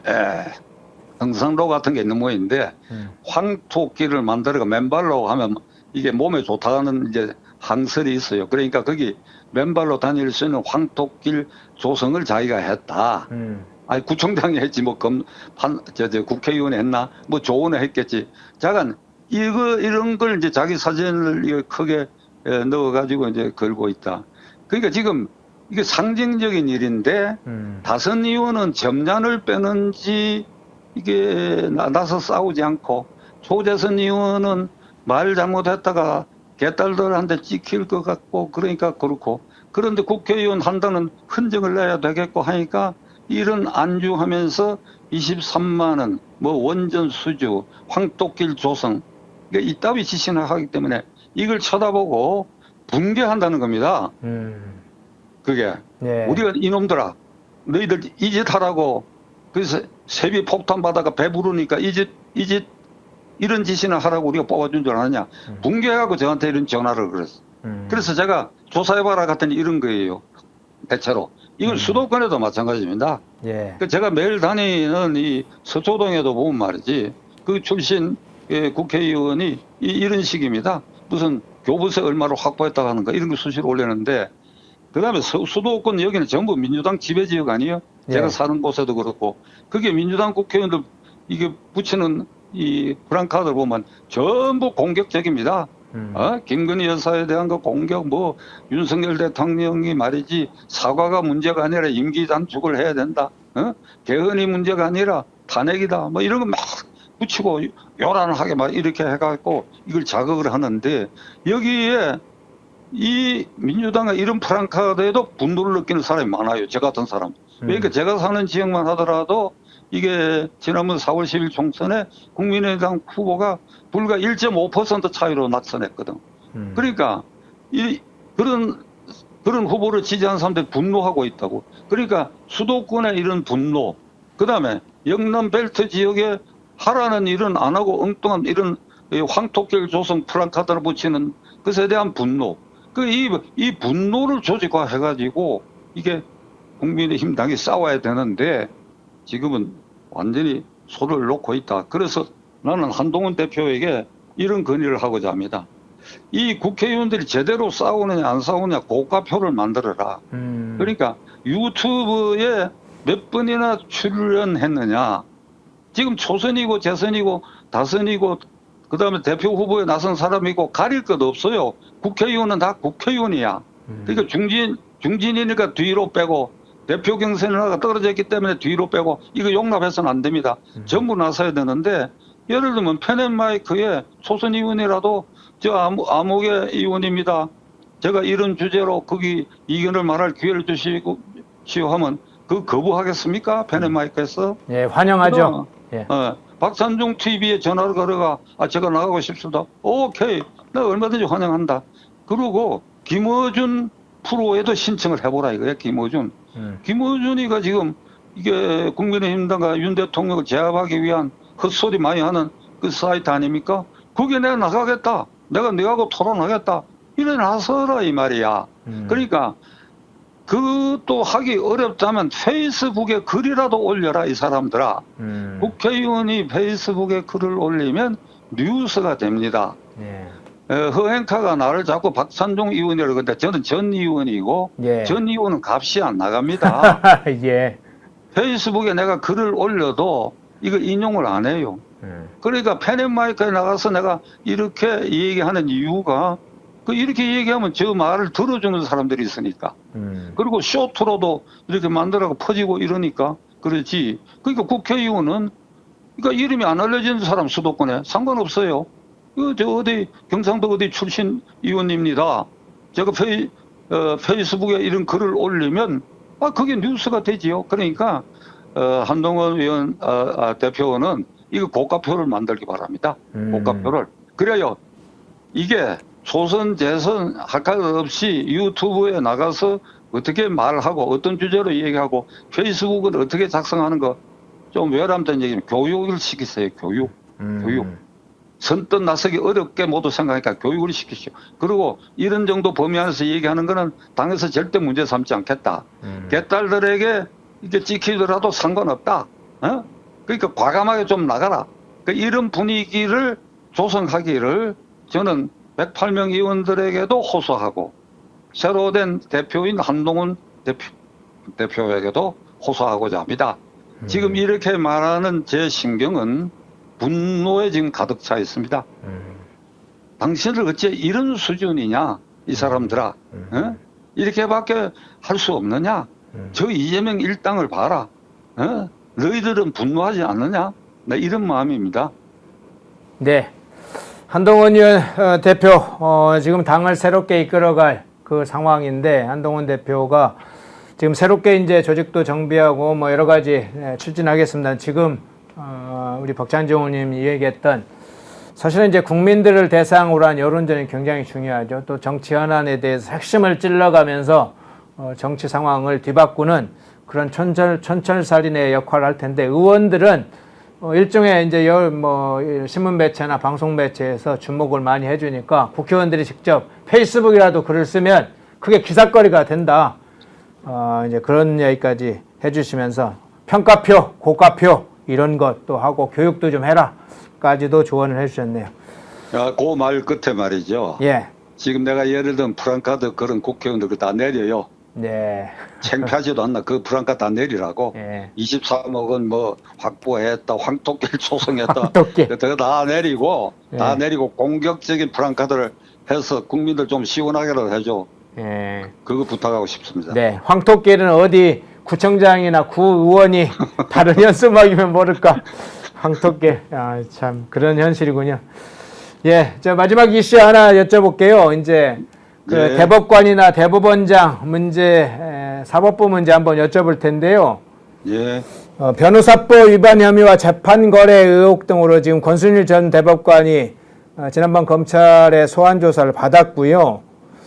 등산로 같은 게 있는 모양인데 황토길을 만들어가 맨발로 하면 이게 몸에 좋다는 이제 항설이 있어요. 그러니까 거기 맨발로 다닐 수 있는 황토길 조성을 자기가 했다. 아니 구청장이 했지 뭐 국회의원이 했나 뭐 조언을 했겠지. 자간 이런 걸 이제 자기 사진을 크게 넣어가지고 이제 걸고 있다. 그러니까 지금 이게 상징적인 일인데 다선 의원은 점잔을 빼는지 이게 나서 싸우지 않고 조재선 의원은 말 잘못했다가 개딸들한테 찍힐 것 같고 그러니까 그렇고 그런데 국회의원 한다는 흔적을 내야 되겠고 하니까 이런 안주하면서 23만 원, 뭐 원전 수주, 황토길 조성 그러니까 이따위 지시나 하기 때문에 이걸 쳐다보고 붕괴한다는 겁니다. 그게 예. 우리가 이놈들아 너희들 이 짓 하라고 그래서 세비 폭탄 받아가 배부르니까 이 짓 이런 짓이나 하라고 우리가 뽑아준 줄 아느냐. 붕괴하고 저한테 이런 전화를 그랬어. 그래서 제가 조사해봐라 갔더니 이런 거예요. 대체로. 이건 수도권에도 마찬가지입니다. 예. 제가 매일 다니는 이 서초동에도 보면 말이지 그 출신 국회의원이 이런 식입니다. 무슨 교부세 얼마로 확보했다고 하는 거 이런 거 수시로 올리는데 그 다음에 수도권 여기는 전부 민주당 지배지역 아니에요? 예. 제가 사는 곳에도 그렇고 그게 민주당 국회의원들 이게 붙이는 이 프랑카드를 보면 전부 공격적입니다. 김건희 여사에 대한 거 공격 뭐 윤석열 대통령이 말이지 사과가 문제가 아니라 임기 단축을 해야 된다. 개헌이 문제가 아니라 탄핵이다. 뭐 이런 거 막 붙이고 요란하게 막 이렇게 해갖고 이걸 자극을 하는데 여기에 이 민주당의 이런 프랑카드에도 분노를 느끼는 사람이 많아요. 저 같은 사람. 그러니까 제가 사는 지역만 하더라도 이게 지난번 4월 10일 총선에 국민의당 후보가 불과 1.5% 차이로 낙선했거든. 그러니까 그런 후보를 지지한 사람들이 분노하고 있다고. 그러니까 수도권의 이런 분노, 그 다음에 영남 벨트 지역에 하라는 일은 안 하고 엉뚱한 이런 황토길 조성 프랑카드를 붙이는 것에 대한 분노. 이 분노를 조직화해가지고 이게 국민의힘 당이 싸워야 되는데 지금은 완전히 소를 놓고 있다. 그래서 나는 한동훈 대표에게 이런 건의를 하고자 합니다. 이 국회의원들이 제대로 싸우느냐 안 싸우느냐 고가표를 만들어라. 그러니까 유튜브에 몇 번이나 출연했느냐. 지금 초선이고 재선이고 다선이고 그다음에 대표 후보에 나선 사람이고 가릴 것 없어요. 국회의원은 다 국회의원이야. 그러니까 중진이니까 뒤로 빼고 대표 경선을 떨어져 있기 때문에 뒤로 빼고 이거 용납해서는 안 됩니다. 전부 나서야 되는데 예를 들면 펜앤마이크에 초선 의원이라도 저 아무개 의원입니다. 제가 이런 주제로 거기 이견을 말할 기회를 주시오 하면 그 거부하겠습니까? 페네마이크에서? 예, 환영하죠. 예. 박찬종 TV에 전화를 걸어가 제가 나가고 싶습니다. 오케이, 내가 얼마든지 환영한다. 그리고 김어준 프로에도 신청을 해보라 이거예요. 김어준. 김어준이가 지금 이게 국민의힘당과 윤 대통령을 제압하기 위한 헛소리 많이 하는 그 사이트 아닙니까? 거기에 내가 나가겠다. 내가 너하고 토론하겠다. 이래 나서라 이 말이야. 그러니까 그것도 하기 어렵다면 페이스북에 글이라도 올려라 이 사람들아. 국회의원이 페이스북에 글을 올리면 뉴스가 됩니다. 예. 허행카가 나를 자꾸 박찬종 의원이라고 그러는데 저는 전 의원이고 예. 전 의원은 값이 안 나갑니다. 예. 페이스북에 내가 글을 올려도 이거 인용을 안 해요. 그러니까 페넷마이크에 나가서 내가 이렇게 얘기하는 이유가 이렇게 얘기하면 저 말을 들어주는 사람들이 있으니까. 그리고 쇼트로도 이렇게 만들어서 퍼지고 이러니까 그렇지. 그러니까 국회의원은 그러니까 이름이 안 알려지는 사람 수도권에 상관없어요. 저 어디 경상도 어디 출신 의원입니다. 제가 페이스북에 이런 글을 올리면 그게 뉴스가 되지요. 그러니까 한동훈 의원 대표는 이거 고가표를 만들기 바랍니다. 고가표를. 그래요. 이게 초선 재선 할 것 없이 유튜브에 나가서 어떻게 말하고 어떤 주제로 얘기하고 페이스북을 어떻게 작성하는 거 좀 외람된 얘기는 교육을 시키세요. 교육. 선뜻 나서기 어렵게 모두 생각하니까 교육을 시키시오. 그리고 이런 정도 범위 안에서 얘기하는 거는 당에서 절대 문제 삼지 않겠다. 개딸들에게 이렇게 찍히더라도 상관없다. 그러니까 과감하게 좀 나가라. 그러니까 이런 분위기를 조성하기를 저는 108명 의원들에게도 호소하고 새로 된 대표인 한동훈 대표에게도 호소하고자 합니다. 지금 이렇게 말하는 제 심경은 분노에 지금 가득 차 있습니다. 당신들 어째 이런 수준이냐 이 사람들아. 이렇게밖에 할 수 없느냐. 저 이재명 일당을 봐라. 너희들은 분노하지 않느냐. 네, 이런 마음입니다. 네. 한동훈 의원 대표 지금 당을 새롭게 이끌어갈 그 상황인데 한동훈 대표가 지금 새롭게 이제 조직도 정비하고 뭐 여러 가지 추진하겠습니다. 지금 우리 박찬종 의원님이 얘기했던 사실은 이제 국민들을 대상으로 한 여론전이 굉장히 중요하죠. 또 정치 현안에 대해서 핵심을 찔러가면서 정치 상황을 뒤바꾸는 그런 촌철살인의 역할을 할 텐데 의원들은 일종의 이제 신문 매체나 방송 매체에서 주목을 많이 해주니까 국회의원들이 직접 페이스북이라도 글을 쓰면 그게 기사거리가 된다. 이제 그런 얘기까지 해주시면서 평가표, 고가표 이런 것도 하고 교육도 좀 해라까지도 조언을 해주셨네요. 그 말 끝에 말이죠. 예. 지금 내가 예를 들면 프랑카드 그런 국회의원들 그거 다 내려요. 네. 창피하지도 않나. 그 프랑카 다 내리라고. 예. 23억은 뭐 확보했다. 황토끼를 조성했다. 황토끼. 그거 다 내리고 예. 다 내리고 공격적인 프랑카드를 해서 국민들 좀 시원하게라도 해줘. 예. 그거 부탁하고 싶습니다. 네. 황토끼는 어디 구청장이나 구의원이 다른 연수막이면 모를까. 황토끼. 참 그런 현실이군요. 예. 저 마지막 이슈 하나 여쭤볼게요. 이제 그 예. 대법관이나 대법원장 문제, 사법부 문제 한번 여쭤볼 텐데요. 예. 변호사법 위반 혐의와 재판 거래 의혹 등으로 지금 권순일 전 대법관이 지난번 검찰의 소환 조사를 받았고요.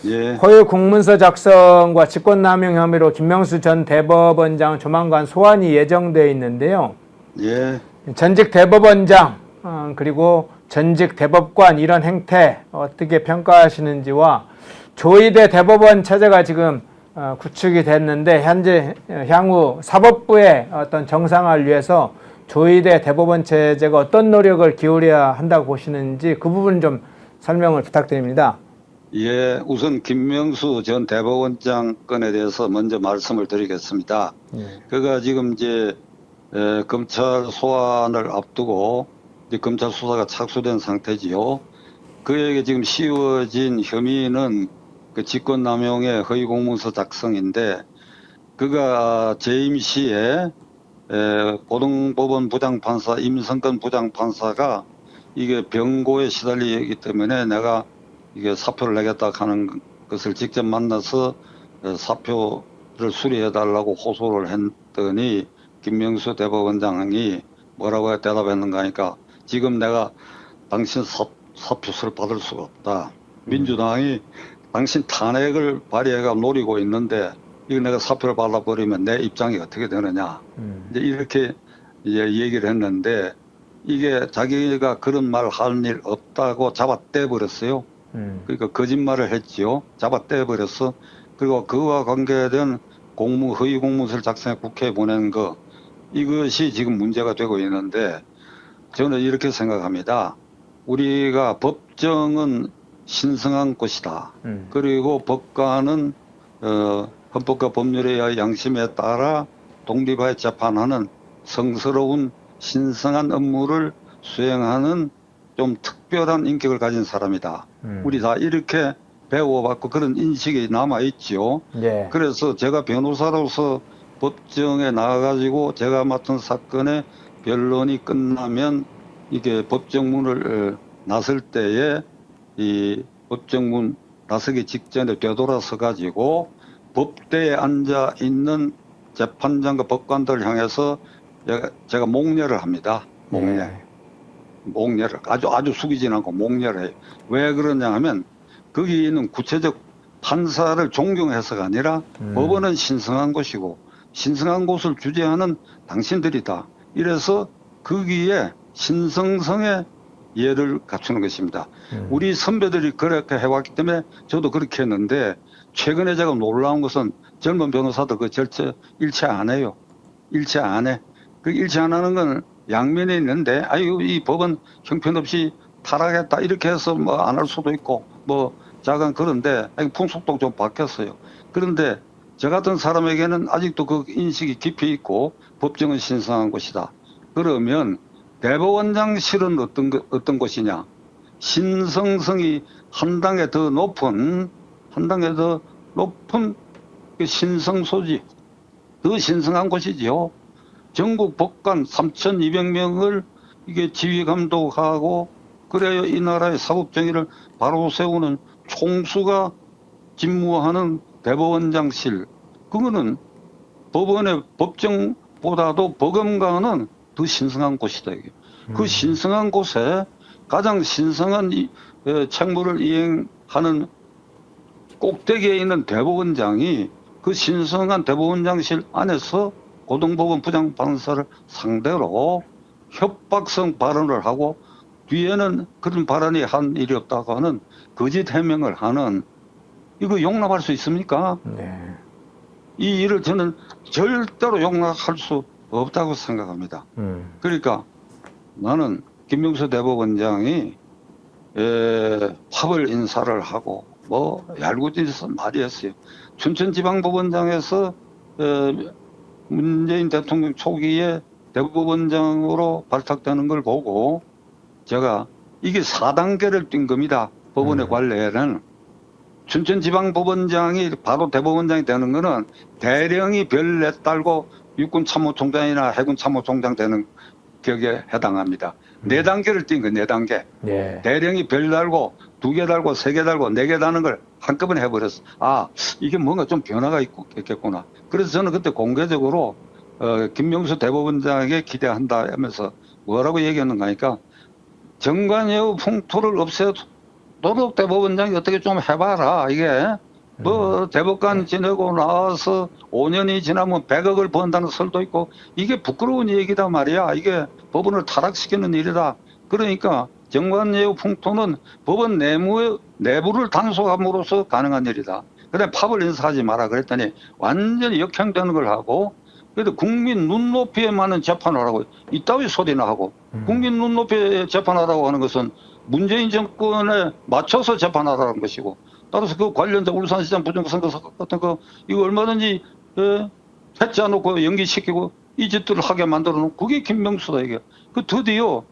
예. 허위 공문서 작성과 직권남용 혐의로 김명수 전 대법원장 조만간 소환이 예정되어 있는데요. 예. 전직 대법원장 그리고 전직 대법관 이런 행태 어떻게 평가하시는지와 조희대 대법원 체제가 지금 구축이 됐는데 현재 향후 사법부의 어떤 정상화를 위해서 조희대 대법원 체제가 어떤 노력을 기울여야 한다고 보시는지 그 부분 좀 설명을 부탁드립니다. 예, 우선 김명수 전 대법원장 건에 대해서 먼저 말씀을 드리겠습니다. 그가 지금 이제 검찰 소환을 앞두고 이제 검찰 수사가 착수된 상태지요. 그에게 지금 씌워진 혐의는 그 직권남용의 허위 공문서 작성인데 그가 재임 시에 고등법원 부장판사 임성근 부장판사가 이게 병고에 시달리기 때문에 내가 이게 사표를 내겠다 하는 것을 직접 만나서 사표를 수리해달라고 호소를 했더니 김명수 대법원장이 뭐라고 대답했는가 하니까 지금 내가 당신 사표를 받을 수가 없다. 민주당이 당신 탄핵을 발의해가 노리고 있는데 이거 내가 사표를 받아버리면 내 입장이 어떻게 되느냐. 이제 이렇게 이제 얘기를 했는데 이게 자기가 그런 말 할 일 없다고 잡아떼 버렸어요. 그러니까 거짓말을 했지요. 잡아떼 버렸어. 그리고 그와 관계된 허위 공문서를 작성해 국회에 보낸 거 이것이 지금 문제가 되고 있는데 저는 이렇게 생각합니다. 우리가 법정은 신성한 곳이다. 그리고 법관은 헌법과 법률에 의한 양심에 따라 독립하여 재판하는 성스러운 신성한 업무를 수행하는 좀 특별한 인격을 가진 사람이다. 우리 다 이렇게 배워봤고 그런 인식이 남아있지요. 예. 그래서 제가 변호사로서 법정에 나가가지고 제가 맡은 사건의 변론이 끝나면 이게 법정문을 나설 때에 이 법정문 나서기 직전에 되돌아서 가지고 법대에 앉아 있는 재판장과 법관들 향해서 제가 목례를 합니다. 목례. 예. 목례를 아주 숙이진 않고 목례를 해요. 왜 그러냐 하면 거기 있는 구체적 판사를 존경해서가 아니라 법원은 신성한 곳이고 신성한 곳을 주재하는 당신들이다. 이래서 거기에 신성성의 예를 갖추는 것입니다. 우리 선배들이 그렇게 해왔기 때문에 저도 그렇게 했는데 최근에 제가 놀라운 것은 젊은 변호사들 그 절차 일체 안 해요. 일체 안 해. 그 일체 안 하는 건 양면에 있는데 아유 이 법은 형편없이 타락했다 이렇게 해서 뭐 안 할 수도 있고 뭐 자간 그런데 풍속도 좀 바뀌었어요. 그런데 저 같은 사람에게는 아직도 그 인식이 깊이 있고 법정은 신성한 곳이다. 그러면 대법원장실은 어떤 곳이냐? 신성성이 한 단계 더 높은 그 신성소지, 더 신성한 곳이지요. 전국 법관 3,200명을 이게 지휘 감독하고 그래야 이 나라의 사법정의를 바로 세우는 총수가 직무하는 대법원장실. 그거는 법원의 법정보다도 법원과는 더 신성한 곳이다. 이게. 그 신성한 곳에 가장 신성한 책무를 이행하는 꼭대기에 있는 대법원장이 그 신성한 대법원장실 안에서 고등법원 부장판사를 상대로 협박성 발언을 하고 뒤에는 그런 발언이 한 일이 없다고 하는 거짓 해명을 하는 이거 용납할 수 있습니까? 네. 이 일을 저는 절대로 용납할 수 없다고 생각합니다. 그러니까 나는 김명수 대법원장이 화벌 인사를 하고 뭐 얄궂은 말이 했어요. 춘천지방법원장에서 문재인 대통령 초기에 대법원장으로 발탁되는 걸 보고 제가 이게 4단계를 뛴 겁니다. 법원의 관례에는. 춘천지방법원장이 바로 대법원장이 되는 거는 대령이 별 4달고 육군참모총장이나 해군참모총장 되는 격에 해당합니다. 4단계를 뛴 거예요. 4단계. 예. 대령이 별 달고 2개 달고 3개 달고 4개 다는 걸 한꺼번에 해버렸어. 아, 이게 뭔가 좀 변화가 있겠구나. 그래서 저는 그때 공개적으로 김명수 대법원장에게 기대한다 하면서 뭐라고 얘기했는가 하니까 정관예우 풍토를 없애도록 대법원장이 어떻게 좀 해봐라. 이게 뭐 대법관 지내고 나와서 5년이 지나면 100억을 번다는 설도 있고 이게 부끄러운 얘기다 말이야. 이게 법원을 타락시키는 일이다. 그러니까 정관예우 풍토는 법원 내부를 단속함으로써 가능한 일이다. 그래 팝을 인사하지 마라 그랬더니 완전히 역행되는 걸 하고 그래도 국민 눈높이에 맞는 재판을 하라고 이따위 소리나 하고 국민 눈높이에 재판하라고 하는 것은 문재인 정권에 맞춰서 재판하라는 것이고 따라서 그 관련된 울산시장 부정선거 같은 거 이거 얼마든지 했지 않고 연기시키고 이 짓들을 하게 만들어 놓은 그게 김명수다 이게. 그 드디어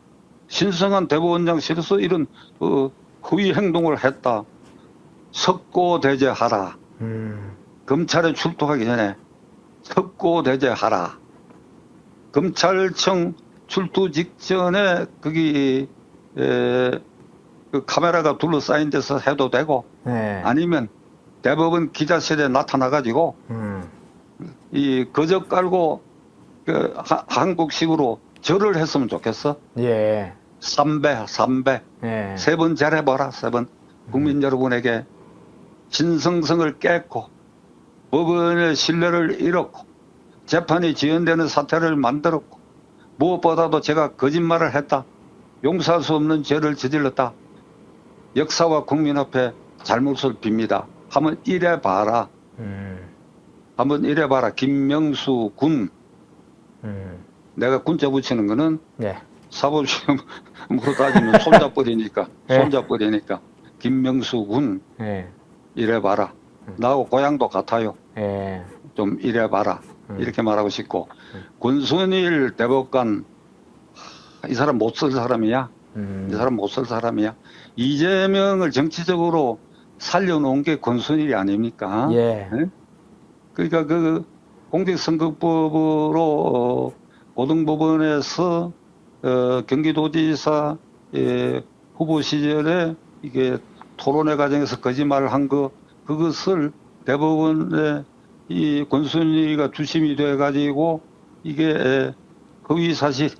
신성한 대법원장실에서 이런 허위 행동을 했다. 석고대죄하라. 검찰에 출두하기 전에 석고대죄하라. 검찰청 출두 직전에 거기 그 카메라가 둘러싸인 데서 해도 되고 네. 아니면 대법원 기자실에 나타나가지고 이 거적 깔고 그 한국식으로 절을 했으면 좋겠어. 예. 삼배 예. 3번 절해봐라. 3번 국민 여러분에게 신성성을 깼고 법원의 신뢰를 잃었고 재판이 지연되는 사태를 만들었고 무엇보다도 제가 거짓말을 했다. 용서할 수 없는 죄를 저질렀다. 역사와 국민 앞에 잘못을 빕니다. 한번 이래봐라. 한번 이래봐라. 김명수 군. 내가 군자 붙이는 거는 예. 사법시험으로 따지면 손잡버리니까. 예. 손잡버리니까. 김명수 군. 예. 이래봐라. 나하고 고향도 같아요. 예. 좀 이래봐라. 이렇게 말하고 싶고. 권순일 대법관, 이 사람 못 쓸 사람이야. 이 사람 못 쓸 사람이야. 이재명을 정치적으로 살려놓은 게 권순일이 아닙니까? 예. 네? 그러니까 그 공직선거법으로 고등법원에서 경기도지사 후보 시절에 이게 토론회 과정에서 거짓말을 한 거, 그것을 대법원에 이 권순일이가 주심이 돼 가지고 이게 허위 사실을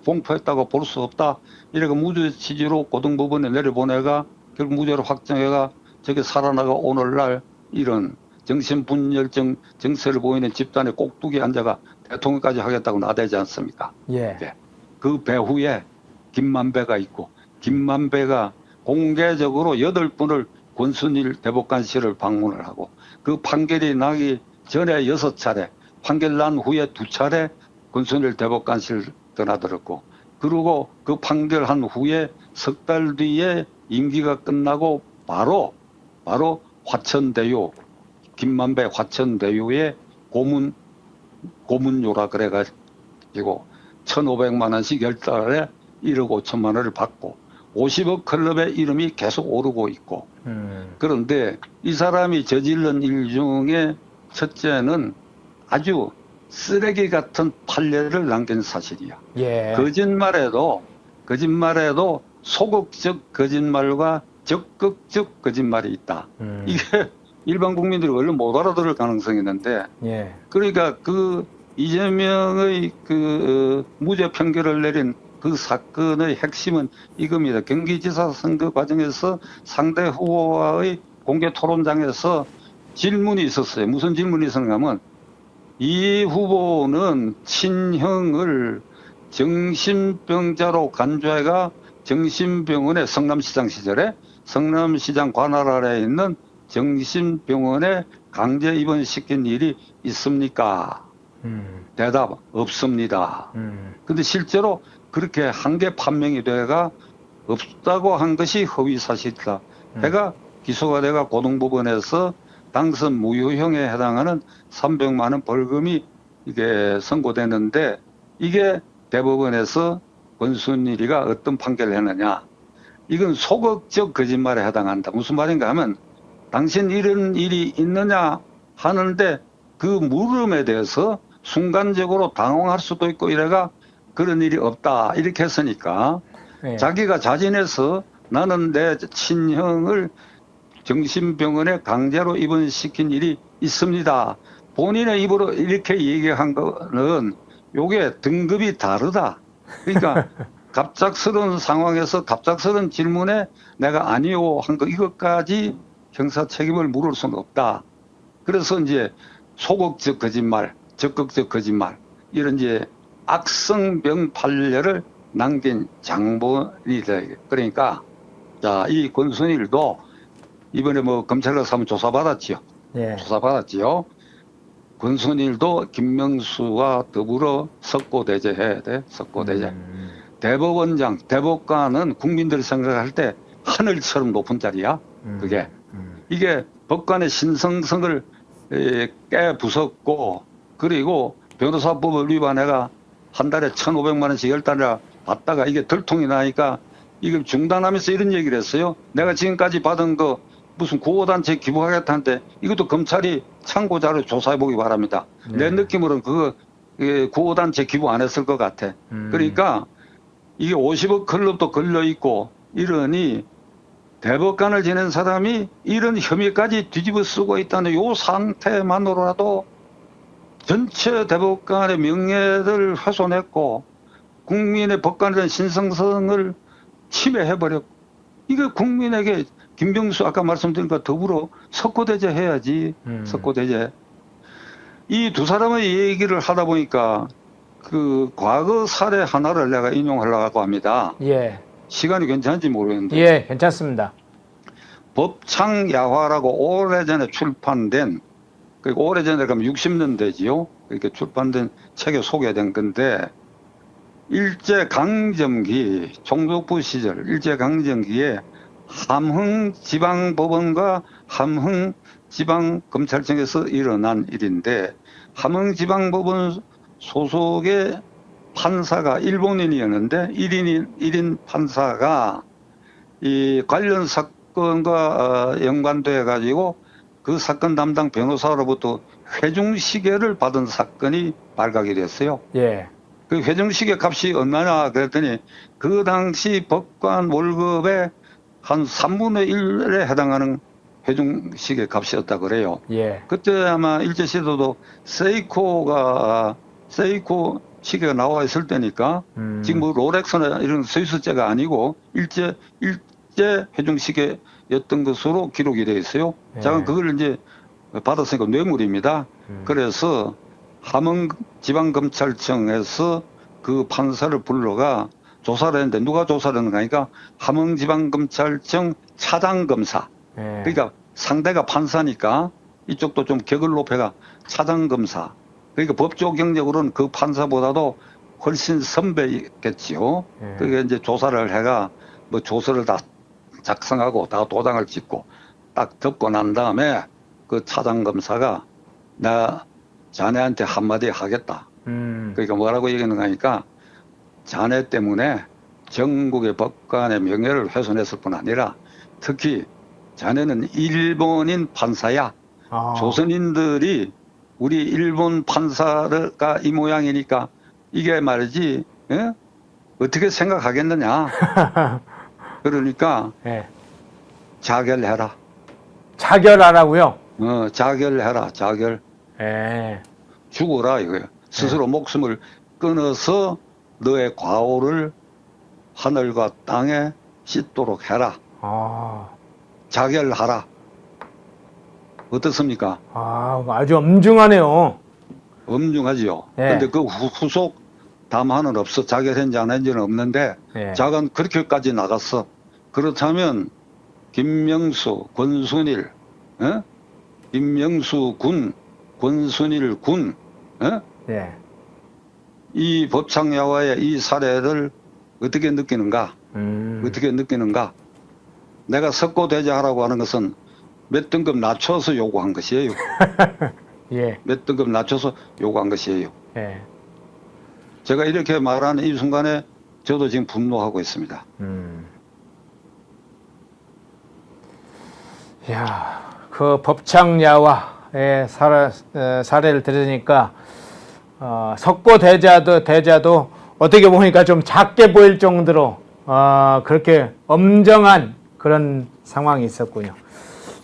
공표했다고 볼 수 없다. 이래가 무죄 취지로 고등법원에 내려보내가 결국 무죄를 확정해가 저게 살아나가 오늘날 이런 정신분열증 정세를 보이는 집단의 꼭두기에 앉아가 대통령까지 하겠다고 나대지 않습니까? 예. 네. 그 배후에 김만배가 있고 김만배가 공개적으로 8분을 권순일 대법관실을 방문을 하고 그 판결이 나기 전에 6차례, 판결 난 후에 2차례 권순일 대법관실 드나들었고 그리고 그 판결한 후에 석 달 뒤에 임기가 끝나고 바로 화천대유 김만배 화천대유에 고문료라 그래가지고 1,500만 원씩 10달에 1억 5천만 원을 받고 50억 클럽의 이름이 계속 오르고 있고 그런데 이 사람이 저지른 일 중에 첫째는 아주 쓰레기 같은 판례를 남긴 사실이야. 예. 거짓말에도 소극적 거짓말과 적극적 거짓말이 있다. 이게 일반 국민들이 원래 못 알아들을 가능성이 있는데 예. 그러니까 그 이재명의 그 무죄 판결을 내린 그 사건의 핵심은 이겁니다. 경기지사 선거 과정에서 상대 후보와의 공개 토론장에서 질문이 있었어요. 무슨 질문이 있었는가 하면 이 후보는 친형을 정신병자로 간주해가 정신병원에 성남시장 시절에 성남시장 관할 아래에 있는 정신병원에 강제 입원시킨 일이 있습니까? 대답 없습니다. 근데 실제로 그렇게 한 개 판명이 돼가 없다고 한 것이 허위 사실이다. 해가 기소가 돼가 고등법원에서 당선 무효형에 해당하는 300만 원 벌금이 이게 선고되는데 이게 대법원에서 권순일이가 어떤 판결을 했느냐. 이건 소극적 거짓말에 해당한다. 무슨 말인가 하면 당신 이런 일이 있느냐 하는데 그 물음에 대해서 순간적으로 당황할 수도 있고 이래가 그런 일이 없다. 이렇게 했으니까 예. 자기가 자진해서 나는 내 친형을 정신병원에 강제로 입원시킨 일이 있습니다. 본인의 입으로 이렇게 얘기한 거는 요게 등급이 다르다. 그러니까 갑작스러운 상황에서 갑작스러운 질문에 내가 아니요 한 거 이것까지 형사 책임을 물을 수는 없다. 그래서 이제 소극적 거짓말, 적극적 거짓말 이런 이제 악성병 판례를 남긴 장본이 돼. 그러니까 자, 이 권순일도 이번에 뭐 검찰 가서 한번 조사받았지요. 예. 조사받았지요. 권순일도 김명수와 더불어 석고대죄해야 돼. 석고대죄. 대법원장, 대법관은 국민들이 생각할 때 하늘처럼 높은 자리야. 그게. 이게 법관의 신성성을 깨부쉈고 그리고 변호사법을 위반해가 한 달에 1,500만 원씩 10달에 받다가 이게 들통이 나니까 이걸 중단하면서 이런 얘기를 했어요. 내가 지금까지 받은 거 무슨 구호단체 기부하겠다는데 이것도 검찰이 참고자료 조사해 보기 바랍니다. 네. 내 느낌으로는 그거 구호단체 기부 안 했을 것 같아. 그러니까 이게 50억 클럽도 걸려 있고 이러니 대법관을 지낸 사람이 이런 혐의까지 뒤집어 쓰고 있다는 요 상태만으로라도 전체 대법관의 명예를 훼손했고 국민의 법관에 대한 신성성을 침해해버렸고, 이거 국민에게 김병수 아까 말씀드린 것 더불어 석고대죄 해야지. 석고대죄. 이 두 사람의 얘기를 하다 보니까 그 과거 사례 하나를 내가 인용하려고 합니다. 예. 시간이 괜찮은지 모르겠는데. 예, 괜찮습니다. 법창야화라고 오래전에 출판된, 그러니까 오래전에 가면 60년대지요. 이렇게 출판된 책에 소개된 건데, 일제강점기, 총독부 시절 일제강점기에 함흥지방법원과 함흥지방검찰청에서 일어난 일인데, 함흥지방법원 소속의 판사가 일본인이었는데 1인 판사가 이 관련 사건과 연관돼 가지고 그 사건 담당 변호사로부터 회중시계를 받은 사건이 발각이 됐어요. 예. 그 회중시계 값이 얼마나 그랬더니 그 당시 법관 월급의 한 3분의 1에 해당하는 회중시계 값이었다 그래요. 예. 그때 아마 일제시대도 세이코 시계가 나와 있을 때니까 지금 뭐 롤렉스나 이런 스위스제가 아니고 일제 회중시계였던 것으로 기록이 되어 있어요. 예. 자, 그걸 이제 받았으니까 뇌물입니다. 그래서 함흥지방검찰청에서 그 판사를 불러가 조사를 했는데, 누가 조사를 했는가 하니까 함흥지방검찰청 차장검사. 예. 그러니까 상대가 판사니까 이쪽도 좀 격을 높여가 차장검사. 그러니까 법조 경력으로는 그 판사보다도 훨씬 선배겠지요. 예. 그게 이제 조사를 해가 뭐 조서를 다 작성하고 다 도장을 찍고 딱 듣고 난 다음에 그 차장검사가 나 자네한테 한마디 하겠다. 그러니까 뭐라고 얘기하는가 하니까 자네 때문에 전국의 법관의 명예를 훼손했을 뿐 아니라 특히 자네는 일본인 판사야. 아. 조선인들이 우리 일본 판사가 이 모양이니까 이게 말이지, 예? 어떻게 생각하겠느냐. 그러니까 예. 자결해라. 자결하라고요? 자결해라. 자결. 예. 죽어라 이거예요. 스스로 목숨을 끊어서 너의 과오를 하늘과 땅에 씻도록 해라. 아. 자결하라. 어떻습니까? 아, 아주 엄중하네요. 엄중하지요. 예. 근데 그 후속 담화는 없어. 자결했는지 안 했는지는 없는데, 예. 자간 그렇게까지 나갔어. 그렇다면 김명수, 권순일, 김명수 군, 권순일 군, 예. 이 법창야화의 이 사례를 어떻게 느끼는가? 어떻게 느끼는가? 내가 석고대죄하라고 하는 것은 몇 등급 낮춰서 요구한 것이에요. 예. 몇 등급 낮춰서 요구한 것이에요. 예. 제가 이렇게 말하는 이 순간에 저도 지금 분노하고 있습니다. 야, 그 법창야화의 사례를 들으니까 석고대자도 어떻게 보니까 좀 작게 보일 정도로 그렇게 엄정한 그런 상황이 있었군요.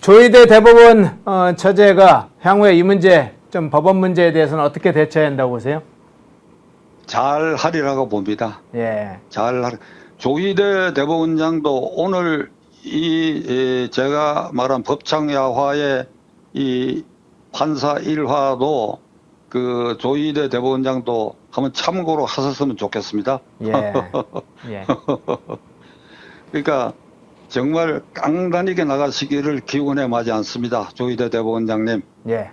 조희대 대법원 처제가 향후에 이 문제, 좀 법원 문제에 대해서는 어떻게 대처해야 한다고 보세요? 잘 하리라고 봅니다. 예. 조희대 대법원장도 오늘 제가 말한 법창야화의 이 판사 일화도 그 조희대 대법원장도 한번 참고로 하셨으면 좋겠습니다. 예. 예. 그러니까 정말 깡단하게 나가시기를 기원해 마지 않습니다. 조희대 대법원장님. 예.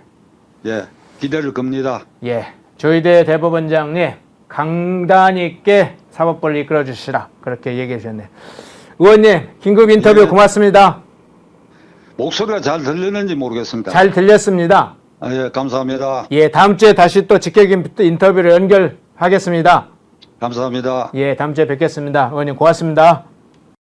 예, 기대를 겁니다. 예. 조희대 대법원장님, 강단 있게 사법부를 이끌어 주시라. 그렇게 얘기해 주셨네요. 의원님, 긴급 인터뷰 예. 고맙습니다. 목소리가 잘 들리는지 모르겠습니다. 잘 들렸습니다. 예, 감사합니다. 예, 다음 주에 다시 또 직격 인터뷰를 연결하겠습니다. 감사합니다. 예, 다음 주에 뵙겠습니다. 의원님 고맙습니다.